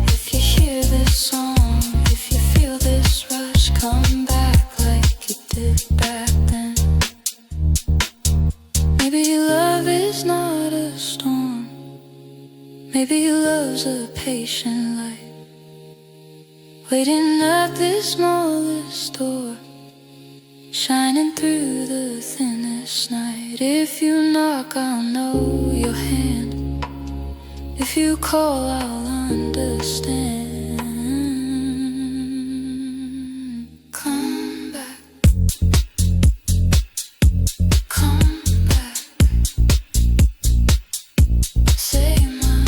If you hear this song, if you feel this rush, come back like you did back then. Maybe love is not a storm. Maybe love's a patient light, waiting at the smallest door, shining through the thinnest night. If you knock, I'll know your hand. If you call, I'll understand. Come back. Come back. Say my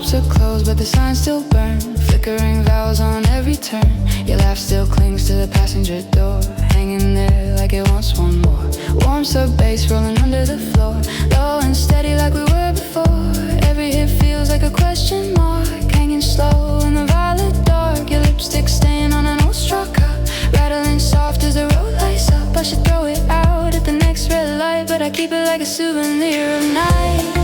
shops are closed, but the signs still burn. Flickering vows on every turn. Your laugh still clings to the passenger door, hanging there like it wants one more. Warm sub bass rolling under the floor, low and steady like we were before. Every hit feels like a question mark, hanging slow in the violet dark. Your lipstick stain on an old straw cup, rattling soft as the road lights up. I should throw it out at the next red light, but I keep it like a souvenir of night.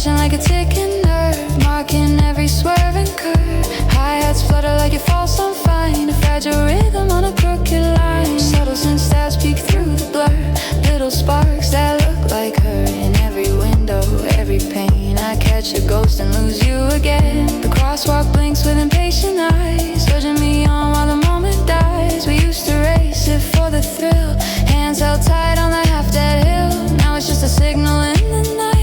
Like a ticking nerve, marking every swerve and curve. Hi-hats flutter like your false on fine, a fragile rhythm on a crooked line. Subtle synth stabs peek through the blur, little sparks that look like her. In every window, every pane, I catch a ghost and lose you again. The crosswalk blinks with impatient eyes, urging me on while the moment dies. We used to race it for the thrill, hands held tight on the half-dead hill. Now it's just a signal in the night,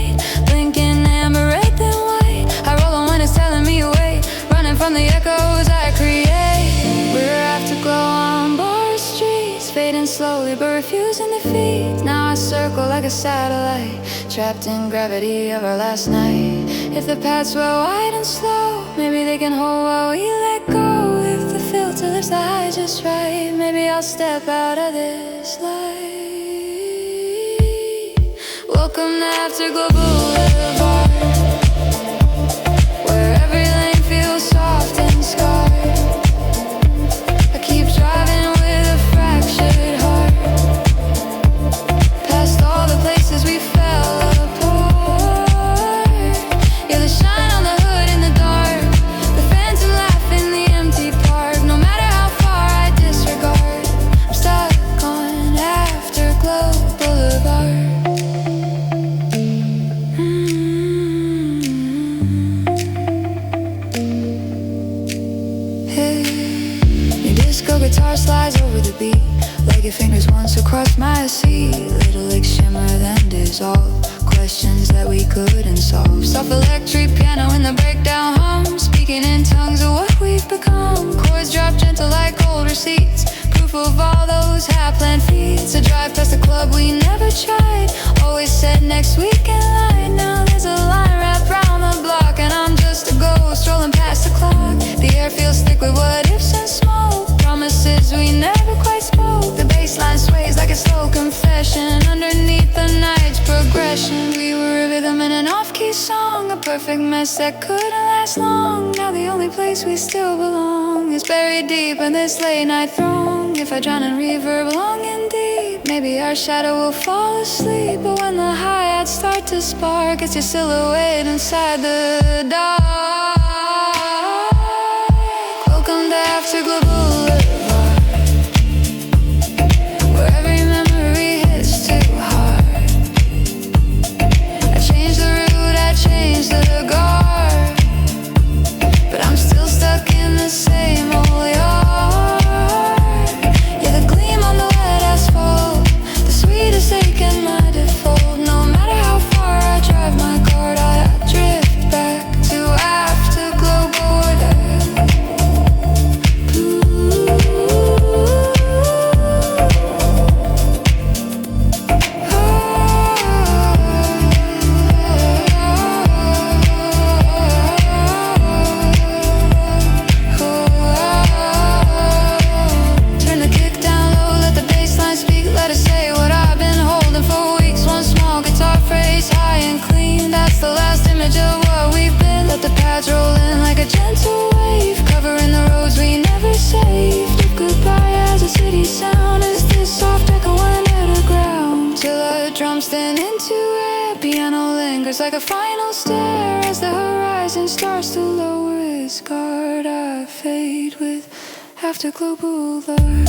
blinking amber, red, then white. I roll on when it's telling me away, running from the echoes I create. We're afterglow on bar streets, fading slowly but refusing defeat. Now I circle like a satellite, trapped in gravity of our last night. If the paths were wide and slow, maybe they can hold while we let go. If the filter lifts the high just right, maybe I'll step out of this light. Welcome to Afterglow Boulevard, where every lane feels soft and scarred. I keep driving with a fractured heart, past all the places we fell apart. You're the shine on the hood in the dark, the phantom laugh in the empty park. No matter how far I disregard, I'm stuck on Afterglow Boulevard. Disco guitar slides over the beat, like your fingers once across my seat. Little legs shimmer then dissolve, questions that we couldn't solve. Soft electric piano in the breakdown hum, speaking in tongues of what we've become. Chords drop gentle like old receipts, proof of all those half-planned feats. A drive past a club we never tried, always said next week in line. Now there's a line wrapped round the block, and I'm just a ghost rolling past the clock. The air feels thick with what ifs and smoke, promises we never quite spoke. The bassline sways like a slow confession underneath the night's progression. We were a rhythm in an off-key song, a perfect mess that couldn't last long. Now the only place we still belong is buried deep in this late night throng. If I drown in reverb longing deep, maybe our shadow will fall asleep. But when the hi-hats start to spark, it's your silhouette inside the dark. Welcome to Afterglow Boulevard, where every memory hits too hard. I changed the route, I changed the guard, but I'm still stuck in the same old yard. Yeah, the gleam on the wet asphalt, the sweetest ache in my default. No matter how far I drive my car, I drift back to Afterglow Boulevard. Rolling like a gentle wave, covering the roads we never saved. If goodbye as a city sound, is this soft echoing at the ground? Till a drum stand into air, piano lingers like a final stare. As the horizon starts to lower its guard, I fade with Afterglow Boulevard.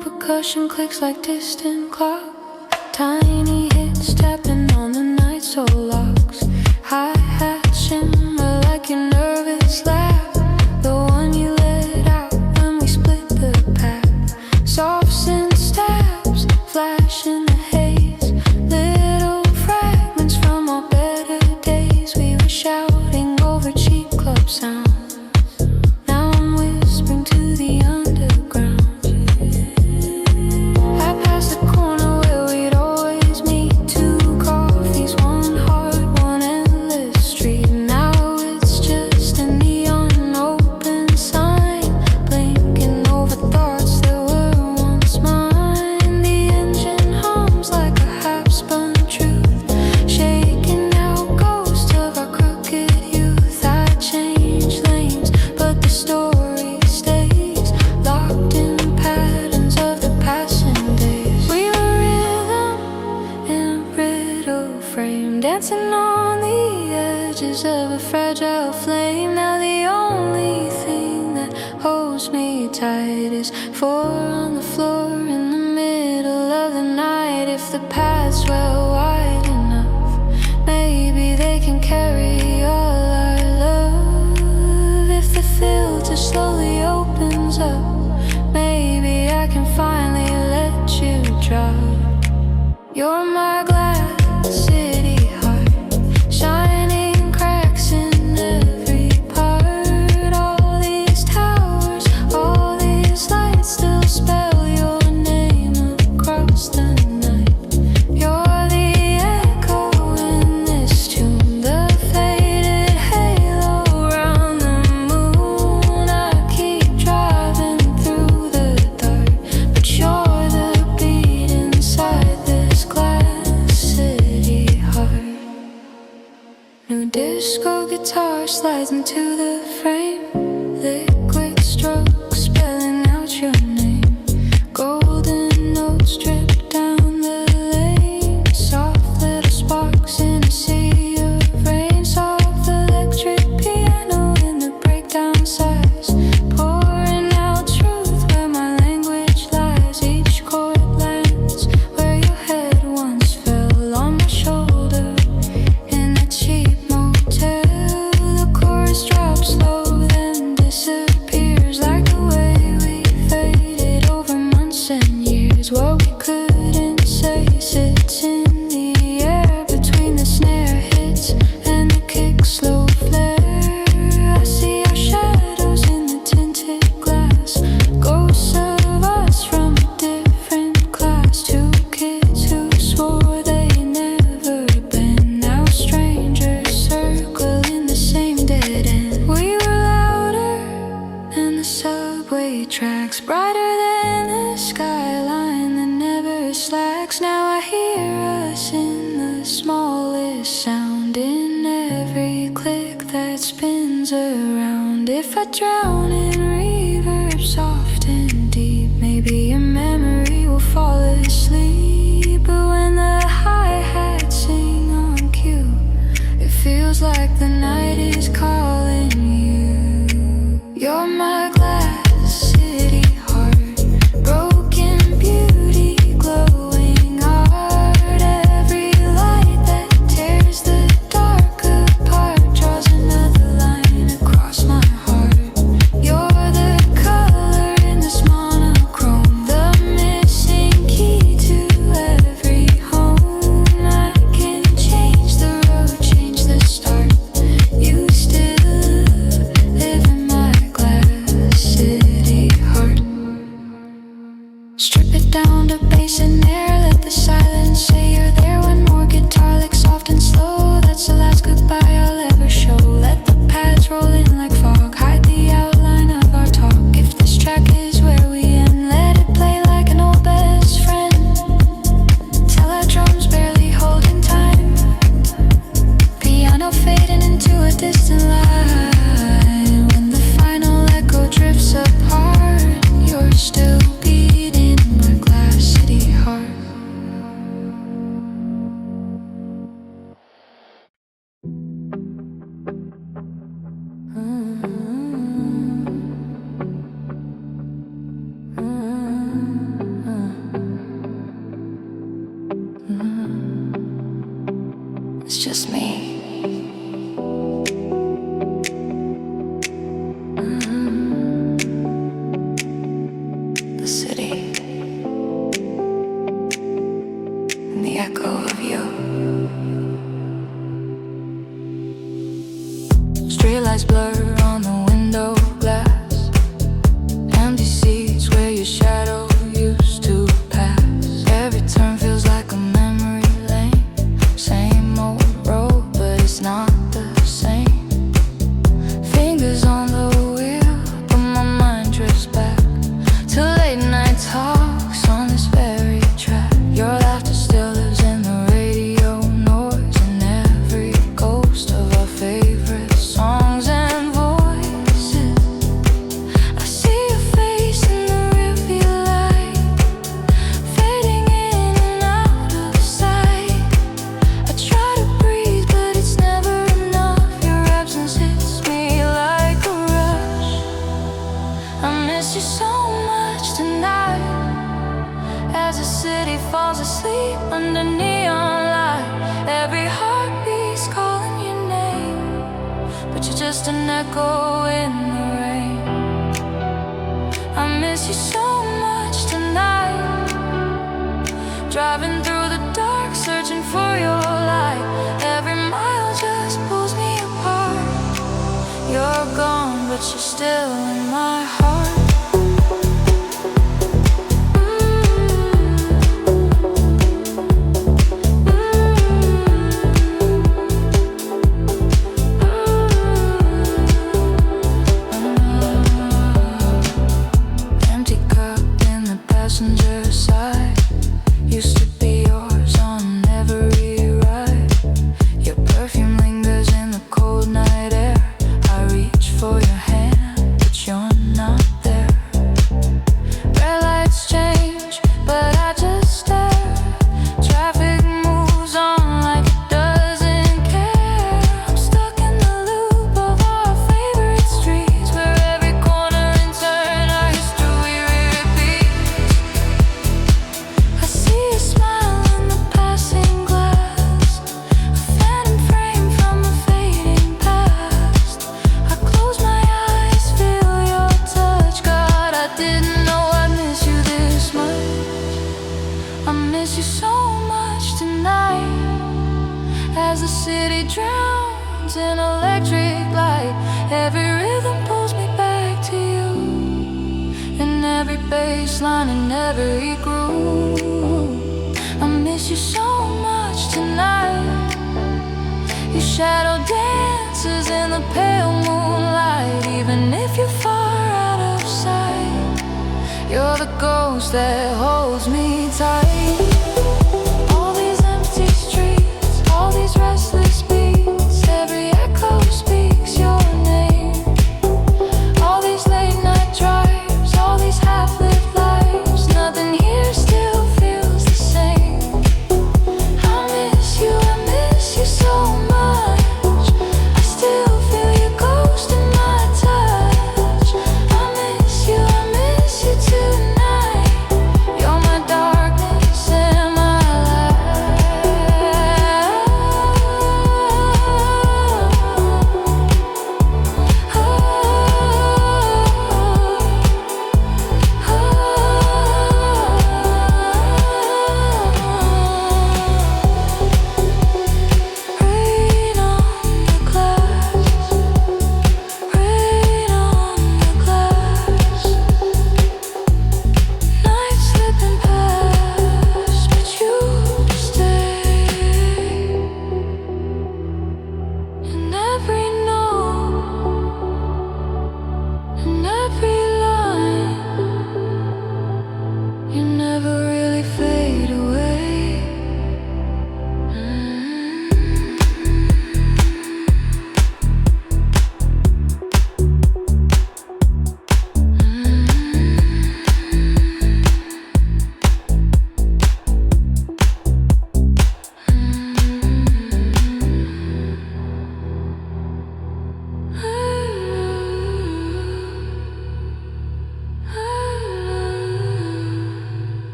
Percussion clicks like distant clock. Tiny hits tapping on the night soul locks. Hi-hat shimmer like your nervous laugh, the one you let out when we split the path. Soft synth stabs, flash in the haze. Little fragments from our better days. We were shouting over cheap club sounds. Now I'm whispering to the underground. Dancing on the edges of a fragile flame. Now the only thing that holds me tight is four on the floor in the middle of the night. If the paths were wide enough, maybe they can carry all our love. If the filter slowly opens up, maybe I can finally let you drop. You're my glass city, shining cracks in every part. All these towers, all these lights still spell your name across the night. You're the echo in this tune, the faded halo around the moon. I keep driving through the dark, but you're the beat inside this glass city heart. New disco guitar slides into the frame. Liquid strokes spelling out your name. Golden notes drip down the lane. Soft little sparks in a sea of rain. Soft electric piano in the breakdown sighs. Pouring out truth where my language lies. Each chord lands where your head once fell, on my shoulder in a cheap motel. The chorus drops low, then if I drown in reverb soft and deep, maybe your memory will fall asleep. But when the hi-hats sing on cue, it feels like the night is calling you. You're my glass city heart, broken beauty, glowing art. Every light that tears the dark apart draws another line across my heart. You're the color in this monochrome, the missing key to every home. I can change the road, change the start. You still live in my glass city heart. Strip it down to bass and air, let the silence say you're there. When more guitar licks soft and slow, that's the last goodbye I'll ever show. Let the pads roll in like fog, hide the outline of our talk. If this track is where we end, let it play like an old best friend, till our drums barely holding time, piano fading into a distant line. When the final echo drifts apart, you're still beating my glass city heart. It's just me. The city and the echo of you. Streetlights blur on the window glass, empty seats where your shadow used to pass. Every turn feels like a memory lane, same old road, but it's not the same. Fingers on the wheel, but my mind drifts back to late night talks on this very track. Your laughter still lives in the radio noise, and every ghost of our favorite songs and voices. I see your face in the rearview light, fading in and out of sight. I try to breathe, but it's never enough. Your absence hits me like a rush. I miss you so much tonight, as the city falls asleep under neon light. Every heartbeat's calling your name, but you're just an echo in the rain. I miss you so much tonight, driving through the dark, searching for your light. Every mile just pulls me apart. You're gone, but you're still in my heart. Empty cup in the passenger side, used to be yours on every ride. Your perfume lingers in the cold night air. I reach for your hand, but you're not there. Red lights change, but I just stare. Traffic moves on like it doesn't care. I'm stuck in the loop of our favorite streets, where every corner and turn our history repeats. I see a smile in the passing glass, a phantom frame from a fading past. I close my eyes, feel your touch. God, I didn't know I'd miss you this much. I miss you so much tonight, as the city drowns in electric light. Every rhythm pulls me back to you, and every bass line and every groove. I miss you so much tonight. Your shadow dances in the pale moonlight. Even if you're far out of sight, you're the ghost that holds me tight. All these empty streets, all these restless beats, every echo speaks your name.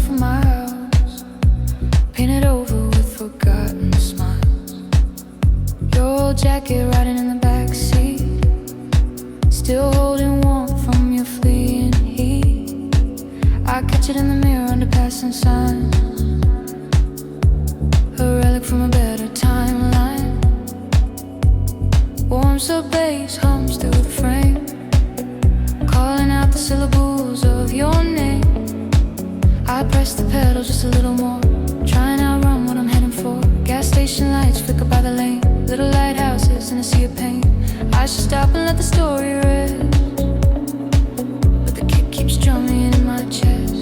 from my house, painted over with forgotten smiles. Your old jacket riding in the backseat, still holding warmth from your fleeing heat. I catch it in the mirror under passing signs, a relic from a better timeline. Warm sub bass hums through the frame, calling out the syllables of your name. I press the pedal just a little more, trying to outrun what I'm heading for. Gas station lights flicker by the lane, little lighthouses in a sea of pain. I should stop and let the story rest, but the kick keeps drumming in my chest.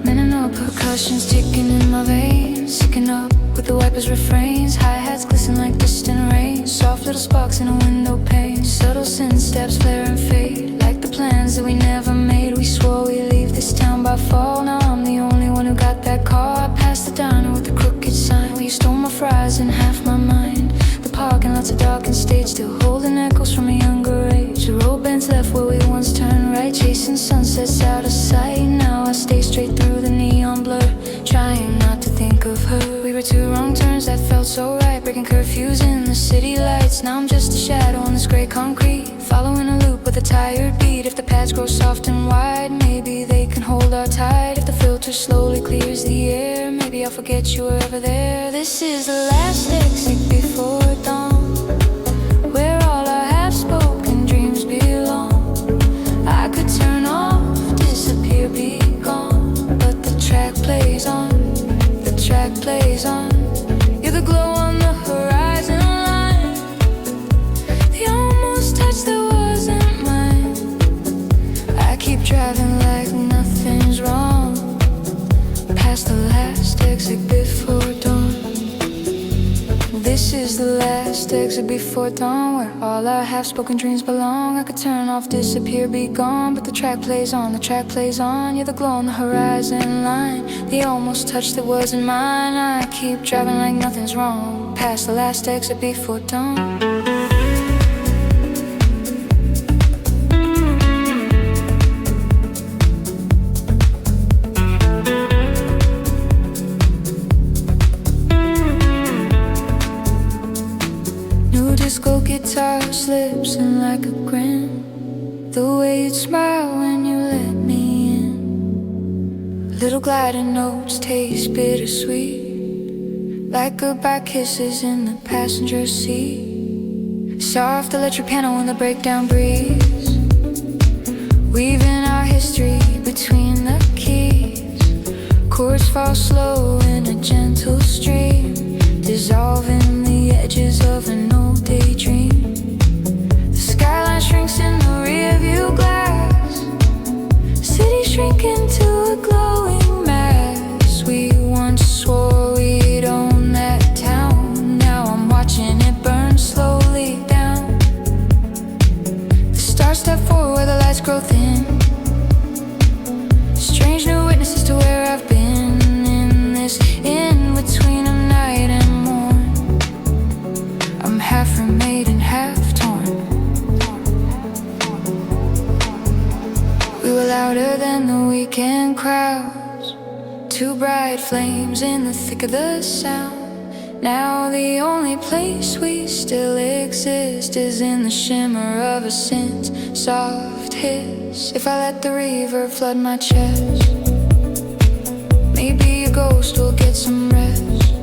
Mental percussion's ticking in my veins, sicking up with the wipers' refrains. Hi-hats glisten like distant rain, soft little sparks in a window pane. Subtle synth steps flare and fade, like the plans that we never made. We swore we'd leave this town by fall, now I'm the only one who got that car. I passed the diner with the crooked sign, where you stole my fries and half my mind. The parking lot's a darkened stage, still holding echoes from a younger age. The road bends left where we once turned right, chasing sunsets out of sight. Now I stay straight through the neon blur, trying not to think of her. We were two wrong turns that felt so right, breaking curfews in the city lights. Now I'm just a shadow on this gray concrete, following a loop with a tired beat. If the paths grow soft and wide, maybe they can hold our tide. If the filter slowly clears the air, maybe I'll forget you were ever there. This is the last exit before dawn, where all our half-spoken dreams belong. I could turn off, disappear, be gone, but the track plays on, the track plays on. You're the glow on the horizon line, the almost touch that wasn't mine. I keep driving like nothing's wrong, past the last exit before dawn. This is the last exit before dawn, where all our half-spoken dreams belong. I could turn off, disappear, be gone, but the track plays on, the track plays on. You're the glow on the horizon line, the almost touch that wasn't mine. I keep driving like nothing's wrong, past the last exit before dawn. Disco guitar slips in like a grin, the way you'd smile when you let me in. Little gliding notes taste bittersweet, like goodbye kisses in the passenger seat. Soft electric piano in the breakdown breeze, weaving our history between the keys. Chords fall slow in a gentle stream, dissolving the edges of an old daydream. The skyline shrinks in the rearview glass, city shrinking to a glowing mass. We once swore we'd own that town, now I'm watching it burn slowly down. The stars step forward where the lights grow thin, strange new witnesses to where I've been. In this in-between of night and morn, I'm half remade and half torn. We were louder than the weekend crowds, two bright flames in the thick of the sound. Now the only place we still exist is in the shimmer of a synth's soft hiss. If I let the reverb flood my chest, maybe a ghost will get some rest.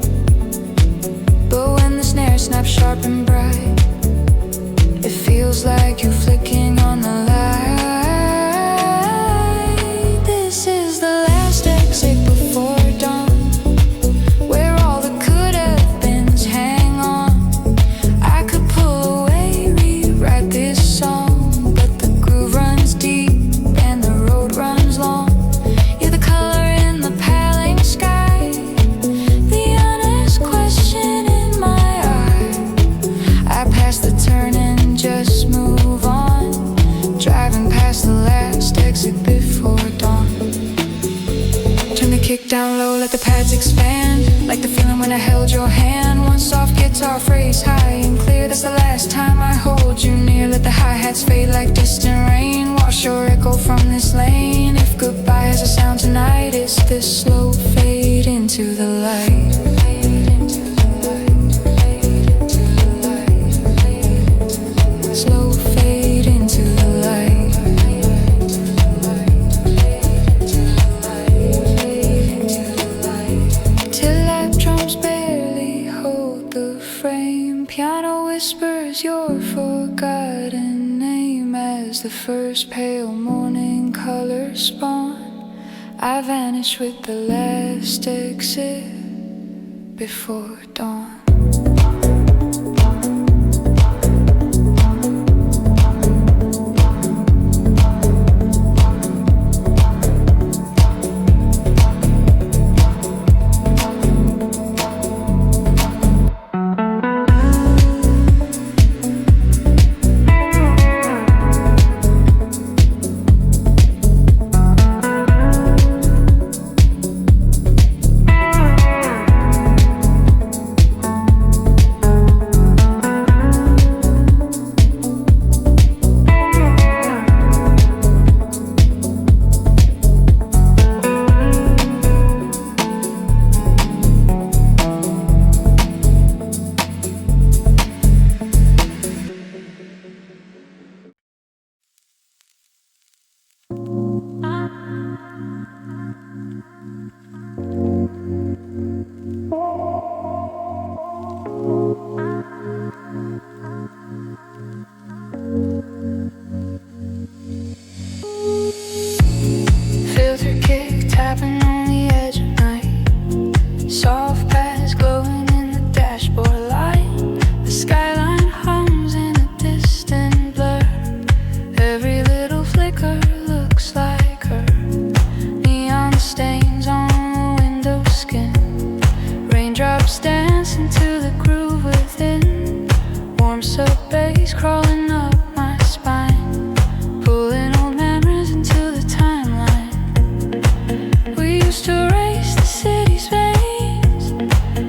But when the snare snaps sharp and bright, it feels like you're flicking on the light. This is the last exit before dawn, where all the could have beens hang on. I could pull away, rewrite this song, but the groove runs deep and the road runs long. You're the color in the paling sky, the honest question in my eye. I pass the turn and just move on, Kick down low, let the pads expand. Like the feeling when I held your hand. One soft guitar phrase high and clear. That's the last time I hold you near. Let the hi-hats fade like distant rain. Wash your echo from this lane. If goodbye has a sound tonight, it's this slow fade into the light. Slow fade into the light. Till electrons barely hold the frame. Piano whispers your forgotten name. As the first pale morning colors spawn, I vanish with the last exit before dawn. Filter kick tapping on the edge of night. Soft pads glowing in the dashboard light. The skyline hums in a distant blur. Every little flicker looks like her. Neon stains on the window skin. Raindrops dance into the groove within. Warm sub bass crawling up my spine. Pulling old memories into the timeline. We used to race the city's veins,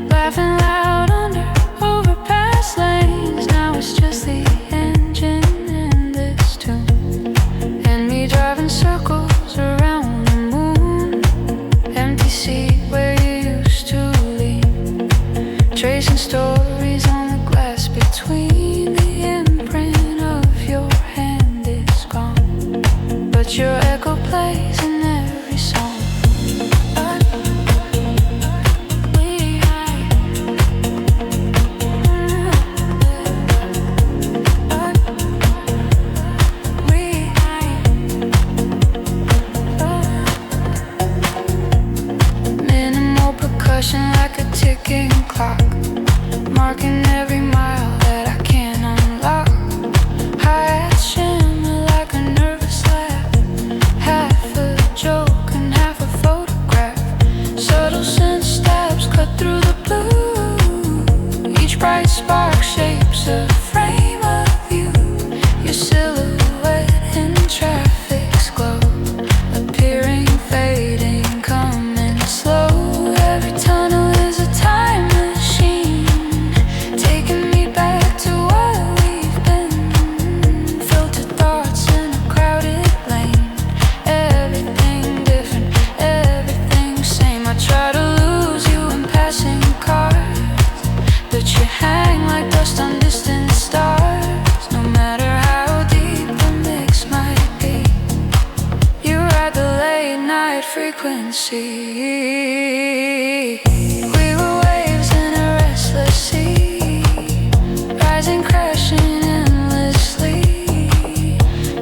laughing loud under overpass lanes. Now it's just the engine in this tune, and me driving circles around the moon. Empty seat where you used to lean, tracing stories on the glass between. The imprint of your hand is gone, but your echo plays in every song. Minimal percussion like a ticking clock, marking every mile that I can't unlock. Hi-hats shimmer like a nervous laugh, half a joke and half a photograph. Subtle scent stabs cut through the blue. Each bright spark shapes a frame of you. Your silhouette in traffic's glow, appearing, fading, coming slow. Every tunnel is a time machine, taking me back to what we've been. Filtered thoughts in a crowded lane. Everything different, everything same. I try to lose you in passing cars, but you hang like dust on distant stars. No matter how deep the mix might be, you ride the late night frequency. We were waves in a restless sea, rising, crashing endlessly.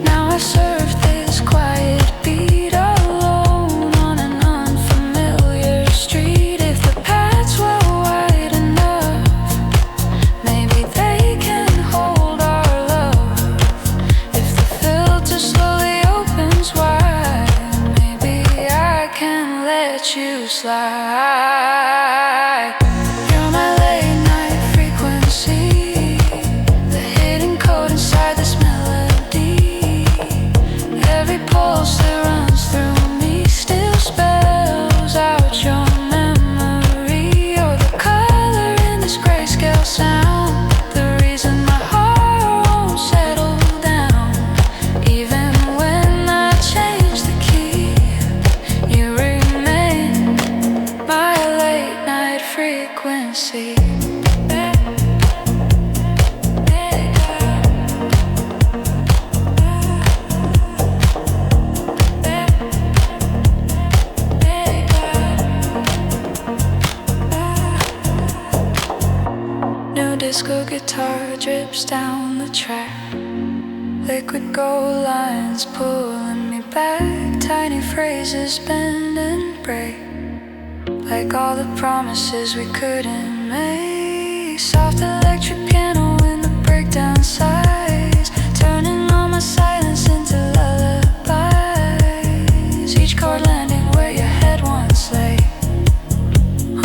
Now I surf this quiet beat alone on an unfamiliar street. If the paths were wide enough, maybe they can hold our love. If the filter slowly opens wide, maybe I can let you slide. You're my late night frequency, the hidden code inside this melody. Every pulse that runs through me still spells out sleep. New disco guitar drips down the track. Liquid gold lines pulling me back. Tiny phrases bend and break, like all the promises we couldn't make. Soft electric piano in the breakdown sighs, turning all my silence into lullabies. Each chord landing where your head once lay,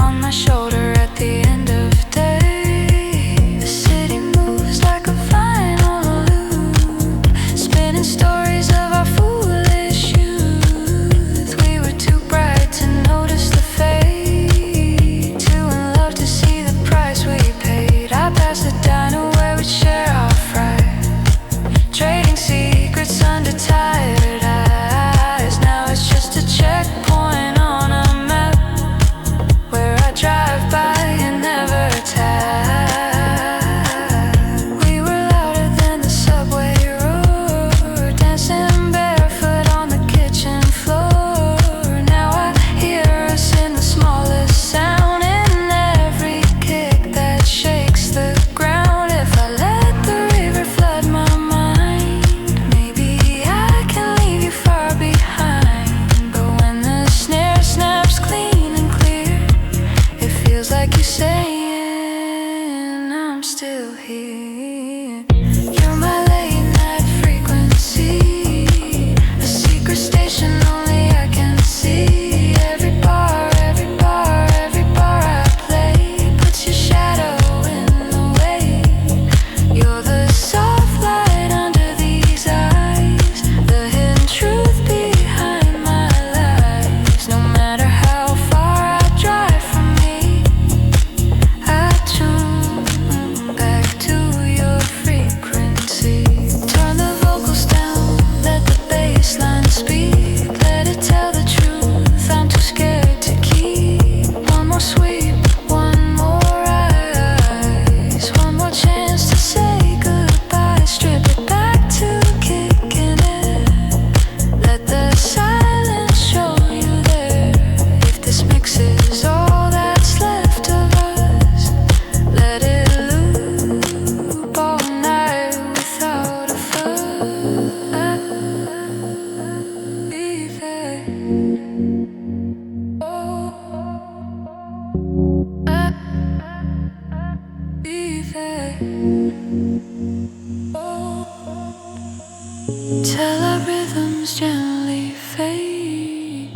on my shoulder at the end of day. The city moves like a final loop, spinning stories of our foolish youth. We were too bright to notice the fade, too in love to see the price we paid. I passed the diner where we'd share our fright, trading secrets under tired eyes. Now it's just a checkpoint on a map, where I drive by and never tap. We were louder than the subway roar, dancing barefoot on the kitchen floor. Now I hear us in the smallest sound, in every kick that shakes the ground. If I let the river flood my mind, maybe I can leave you far behind. But when the snare snaps clean and clear, it feels like you're saying I'm still here. You're my late night frequency, a secret station only I can see. Every bar, every bar, every bar I play puts your shadow in the way. You're the soft light under these eyes, the hidden truth behind my lies. No matter how far I drive from me, I tune back to your frequency. Turn the vocals down, let the bass line speak. Let it tell the truth, I'm too scared to keep. One more sweep, one more ice, one more chance to say goodbye. Strip it back to kicking it. Let the silence show you there. If this mix is all that's left of us, let it loop all night without a fuss. Leave it. Leave it. Till our rhythms gently fade,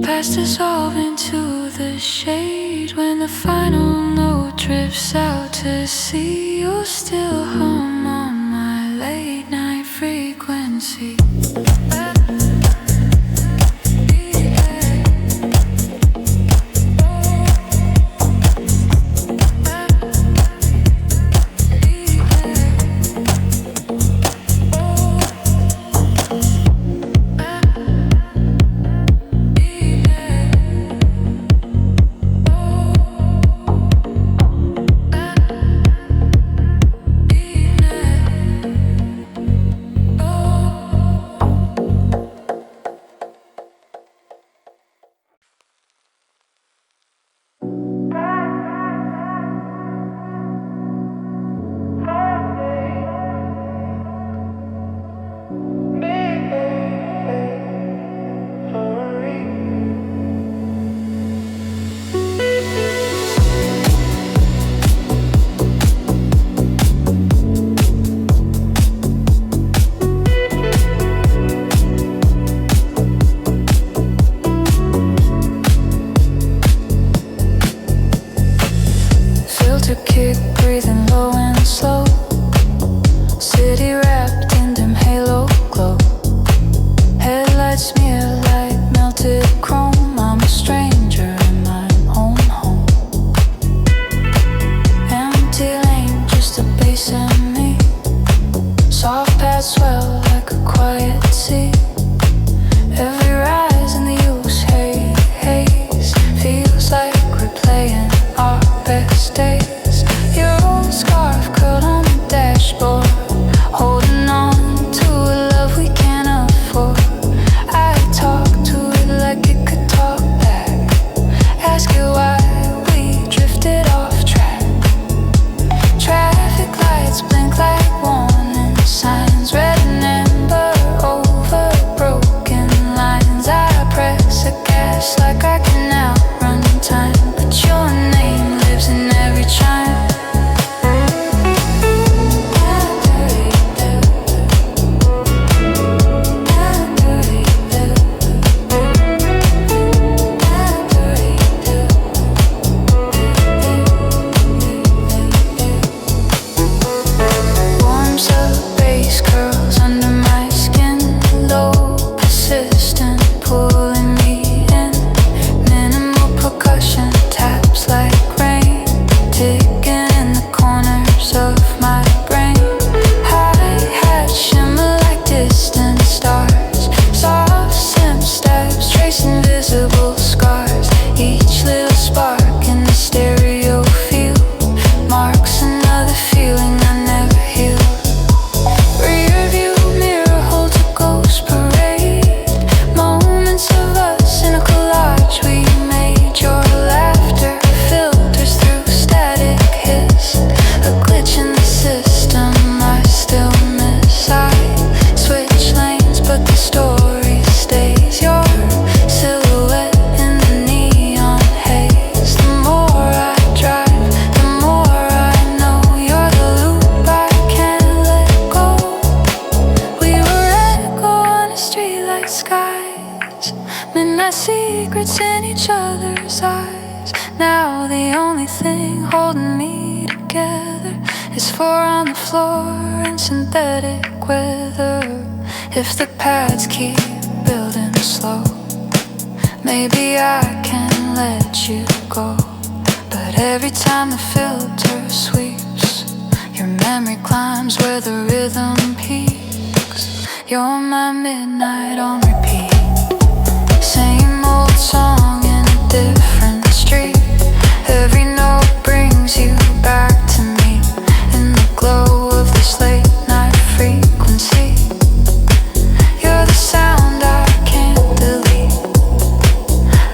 past dissolve into the shade. When the final note drifts out to sea, you'll still hum on my late night frequency. Now the only thing holding me together is four on the floor in synthetic weather. If the pads keep building slow, maybe I can let you go. But every time the filter sweeps, your memory climbs where the rhythm peaks. You're my midnight on repeat. Same old song in a different street. Every note brings you back to me in the glow of this late night frequency. You're the sound I can't delete,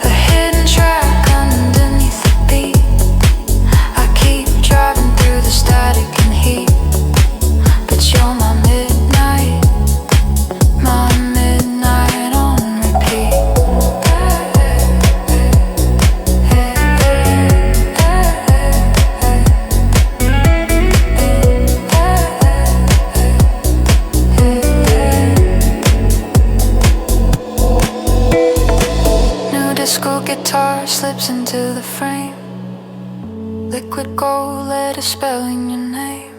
a hidden track underneath the beat. I keep driving through the static and heat, but you're my midnight on repeat. New disco guitar slips into the frame. Liquid gold letter spelling your name.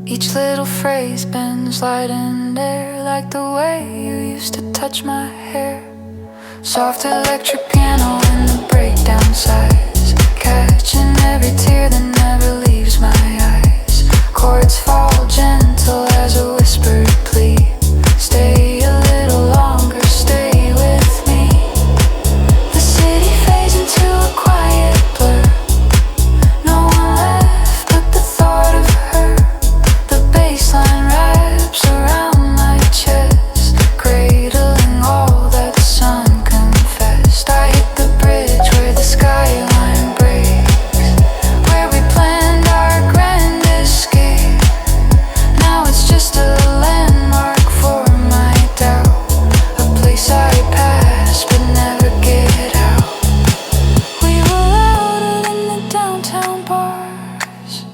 Each little phrase bends light and air, like the way you used to touch my hair. Soft electric piano in the breakdown sighs, catching every tear that never leaves my eyes. Chords fall gentle as a whispered plea. Stay a little longer, stay with me. The city fades into a quiet blur. No one left but the thought of her. The baseline wraps around my chest, cradling all that the sun confessed. I hit the bridge where the skyline breaks, where we planned our grand escape. Now it's just a landmark for my doubt, a place I pass but never get out. We were louder than the downtown bars,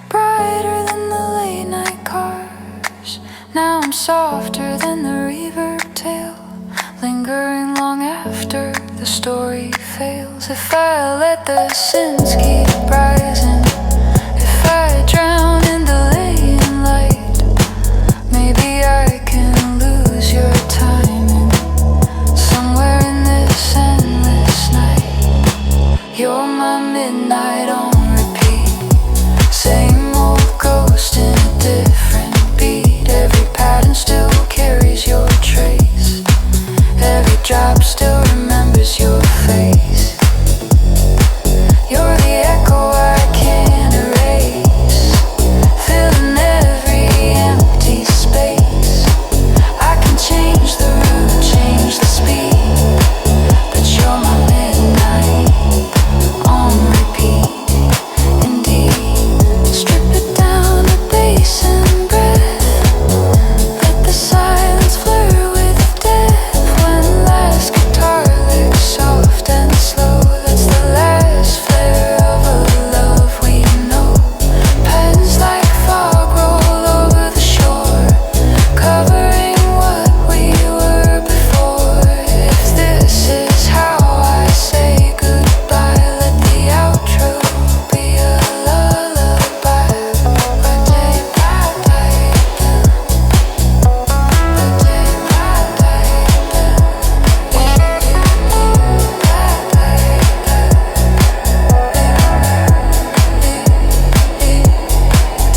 brighter than the late night cars. Now I'm softer than the reverb tail, lingering long after the story fails. If I let the sins keep rising, if I drown in delaying light, maybe I can lose your timing somewhere in this endless night. You're my midnight on repeat. Same old ghost in a different beat. Every pattern still carries your trace. Every drop still remembers your face. You're the echo I can't erase, filling every empty space. I can change the route, change the speed, but you're my midnight on repeat. Indeed, strip it down to bass and breath. Let the silence blur with death. When last guitar licks soft and slow, that's the last flare of a love we know. Pens like fog roll over the shore, covering what we were before. If this is how I say goodbye, let the outro be a lullaby.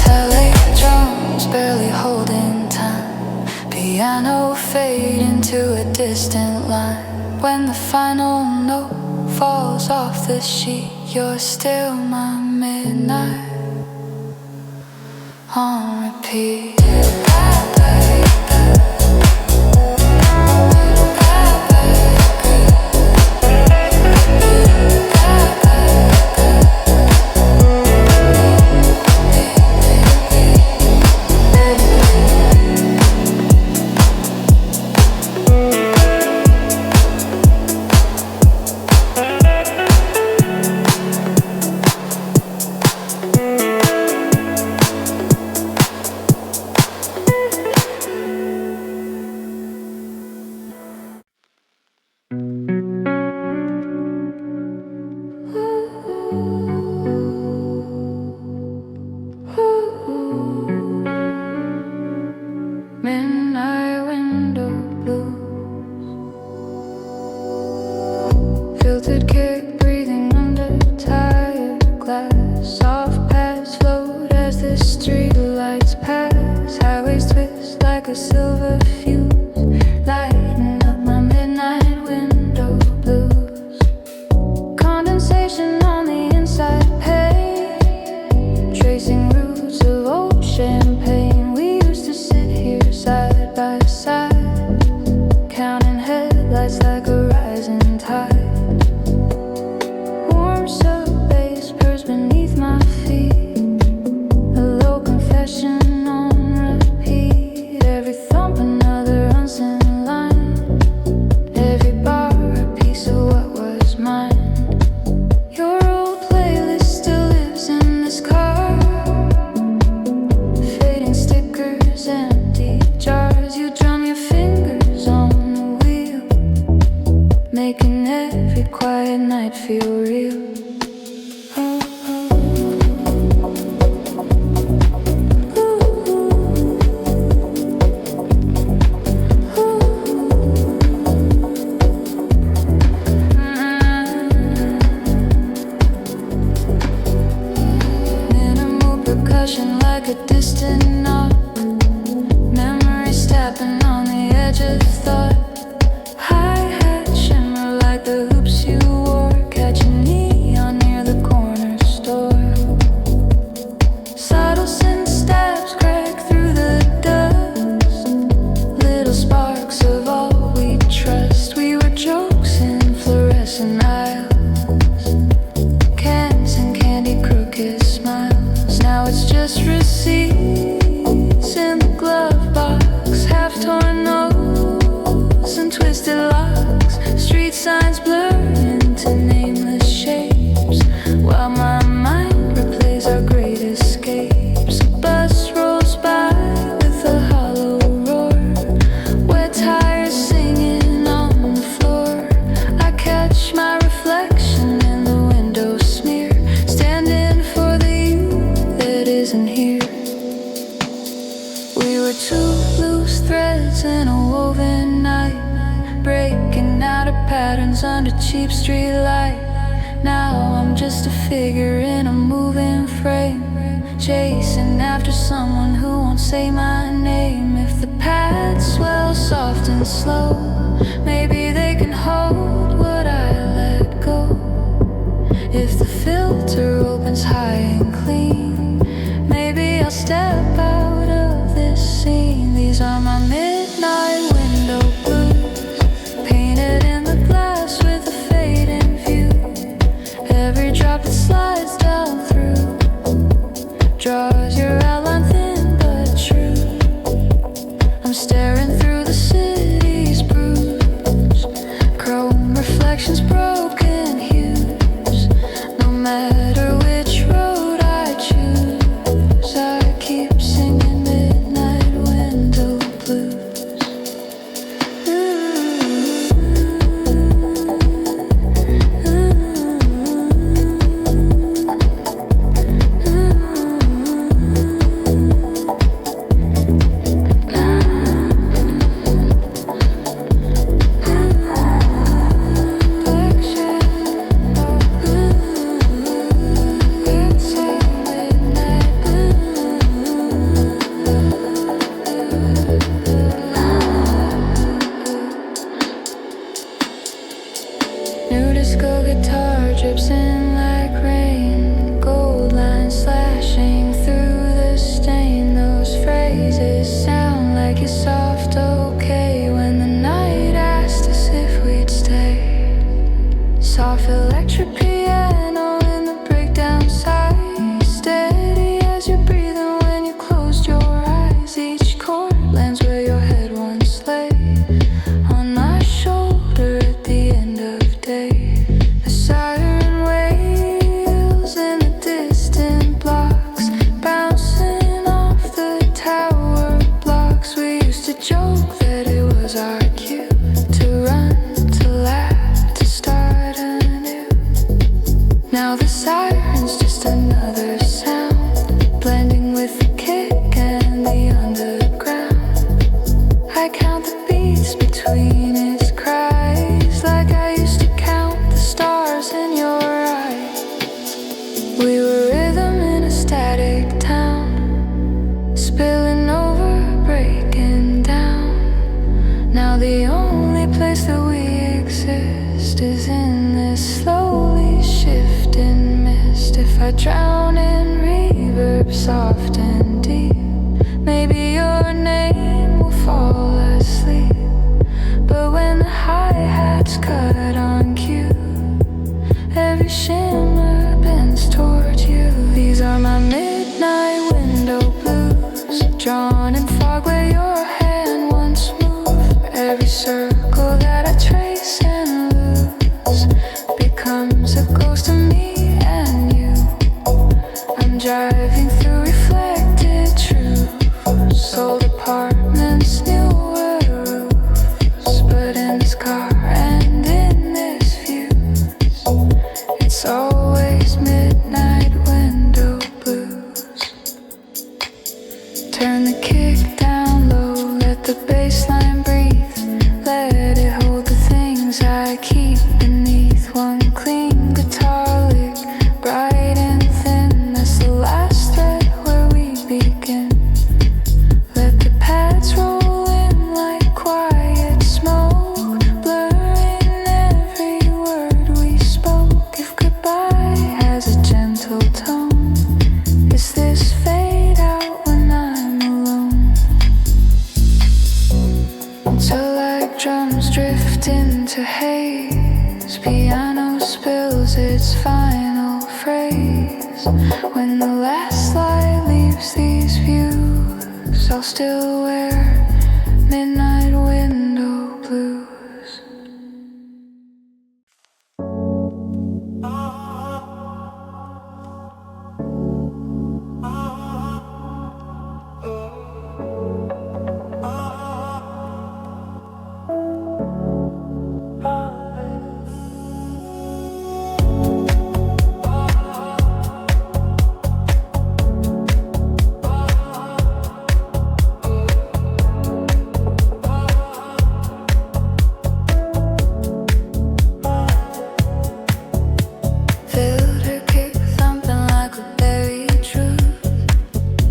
Teledrams barely holding time, piano fade into a distant line. When the final note falls off the sheet, you're still my midnight on repeat. confession on the inside page, tracing roots of old champagne. We used to sit here side by side, counting headlights like a rising tide. Warm sub bass purrs beneath my feet, a low confession on repeat. Every thump another unseen line, every bar a piece of what was mine. Your old playlist still lives in this car, fading stickers, empty jars. You drum your fingers on the wheel, making every quiet night feel real. Minimal percussion like a distant knock, memories tapping on the edge of thought. Hi-hat shimmer like the hoops you wore, catching neon near the corner store. Subtle scent stabs crack through the dust, little sparks of all we trust. We were jokes in fluorescent aisles, cans and candy crooked smiles. Now it's just receipts in the glove box, half torn nose and twisted locks. Street signs blur into nameless shapes, while my mind replays our great escapes. A bus rolls by with a hollow roar, wet tires singing on the floor. I catch my reflection in the window smear, standing for the you that isn't here. We were two loose threads in a woven night, breaking out of patterns under cheap street light. Now I'm just a figure in a moving frame, chasing after someone who won't say my name. If the paths swell soft and slow, maybe they can hold what I let go. If the filter opens high and clean, maybe I'll step out of this scene. These are my midnight window blues, painted in the glass with a fading view. Every drop that slides down through draws your outline thin but true. I'm staring through the city's bruise, chrome reflections, broken hues. No matter which road I choose, I keep singing midnight window blues. New disco guitar drips in like rain, gold lines slashing through the stain. Those phrases sound like a soft okay when the night asked us if we'd stay. Soft electric piano in the breakdown side, steady as you're breathing when you closed your eyes. Each chord lands where your head once lay, on my shoulder at the end of day. The siren wails in the distant blocks, bouncing off the tower blocks. We used to joke that it was our cue to run, to laugh, to start anew. Now the siren's just another sound, blending with the kick and the underground. I count the beats between its cries, like I used to count the stars in your eyes. We were rhythm in a static town, spilling over, breaking down. Now the only place that we exist is in this slowly shifting I drown in reverb, soft and deep. Maybe your name will fall asleep. But when the hi-hats cut on cue, every shimmer bends toward you. These are my midnight window blues, drawn in fog where your hand once moved. For every circle that I trace and lose becomes a ghost of me and you. I'm driving through reflected truths, sold apartments, newer roofs. But in this car and in this fuse, it's always midnight window blues. Turn the kick down low, let the bass line breathe. Let it hold the things I keep beneath. One clean guitar lick, bright and thin. That's the last thread where we begin. Let the pads roll in like quiet smoke, blurring every word we spoke. If goodbye has a gentle tone, is this fade out when I'm alone? Until like drums drift into haze, piano spills its final phrase. When the last light leaves these views, I'll still wear midnight window blues. Filter kick thumping like a buried truth.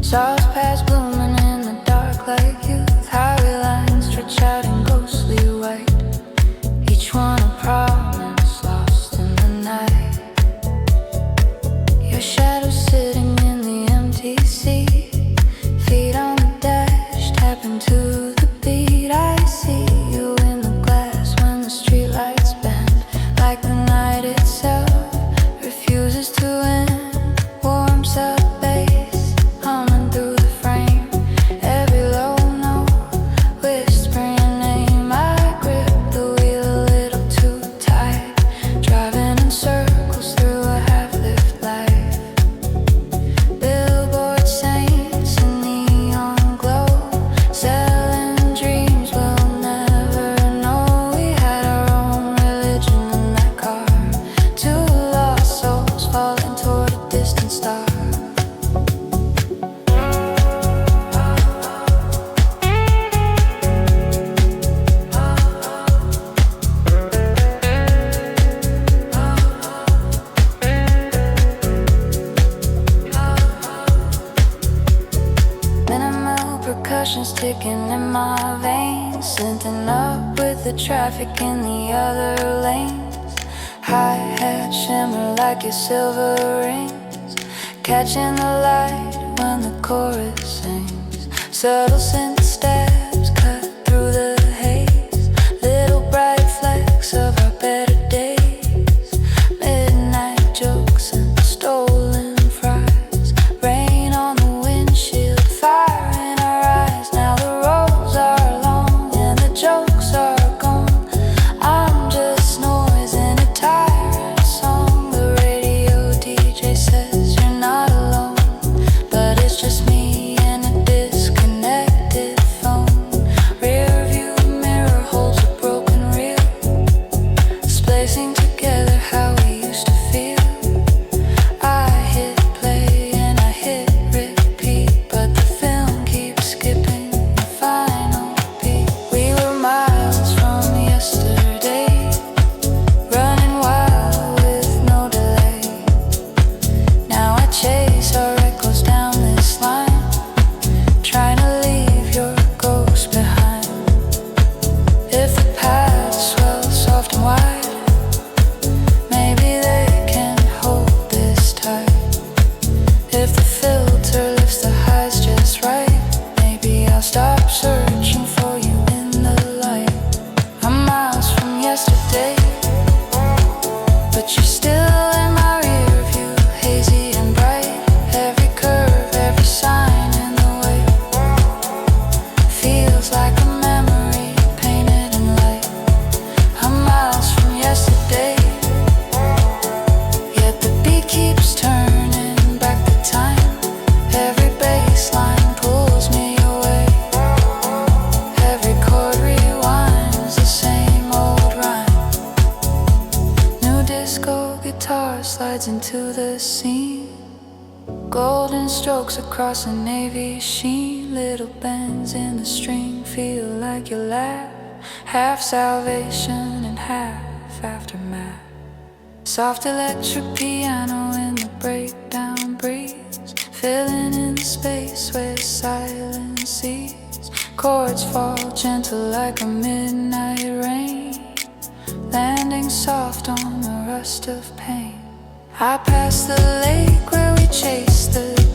Sauce pads blooming in the dark like youth. Highway lines stretch out in ghostly white, each one a promise lost in the night. Your shadow sitting in the empty seat, feet on the dash, tapping to the beat. I see you in the glass when the streetlights bend, like the night itself refuses to end. Warms up bass, humming through the frame. Every low note, whispering your name. I grip the wheel a little too tight, driving in circles through a half-lived life. Billboard saints in neon glow, selling dreams we'll never know. We had our own religion in that car, two lost souls falling toward a distant star. Minimal percussion sticking in my veins, syncing up with the traffic in the other lanes. Hi-hat shimmer like your silver rings, catching the light when the chorus sings. Subtle synth steps cut through the haze, little bright flecks of our better days. Midnight jokes and stolen fries, rain on the windshield, fire in our eyes. Now the roads are long and the jokes are gone. I'm just noise in a tired song. The radio DJ says you're not alone, but it's just me and a disconnected phone. guitar slides into the scene. Golden strokes across a navy sheen. Little bends in the string feel like your laugh. Half salvation and half aftermath. Soft electric piano in the breakdown breeze, filling in the space where silence sees. Chords fall gentle like a midnight rain, landing soft on the rust of pain. I pass the lake where we chase the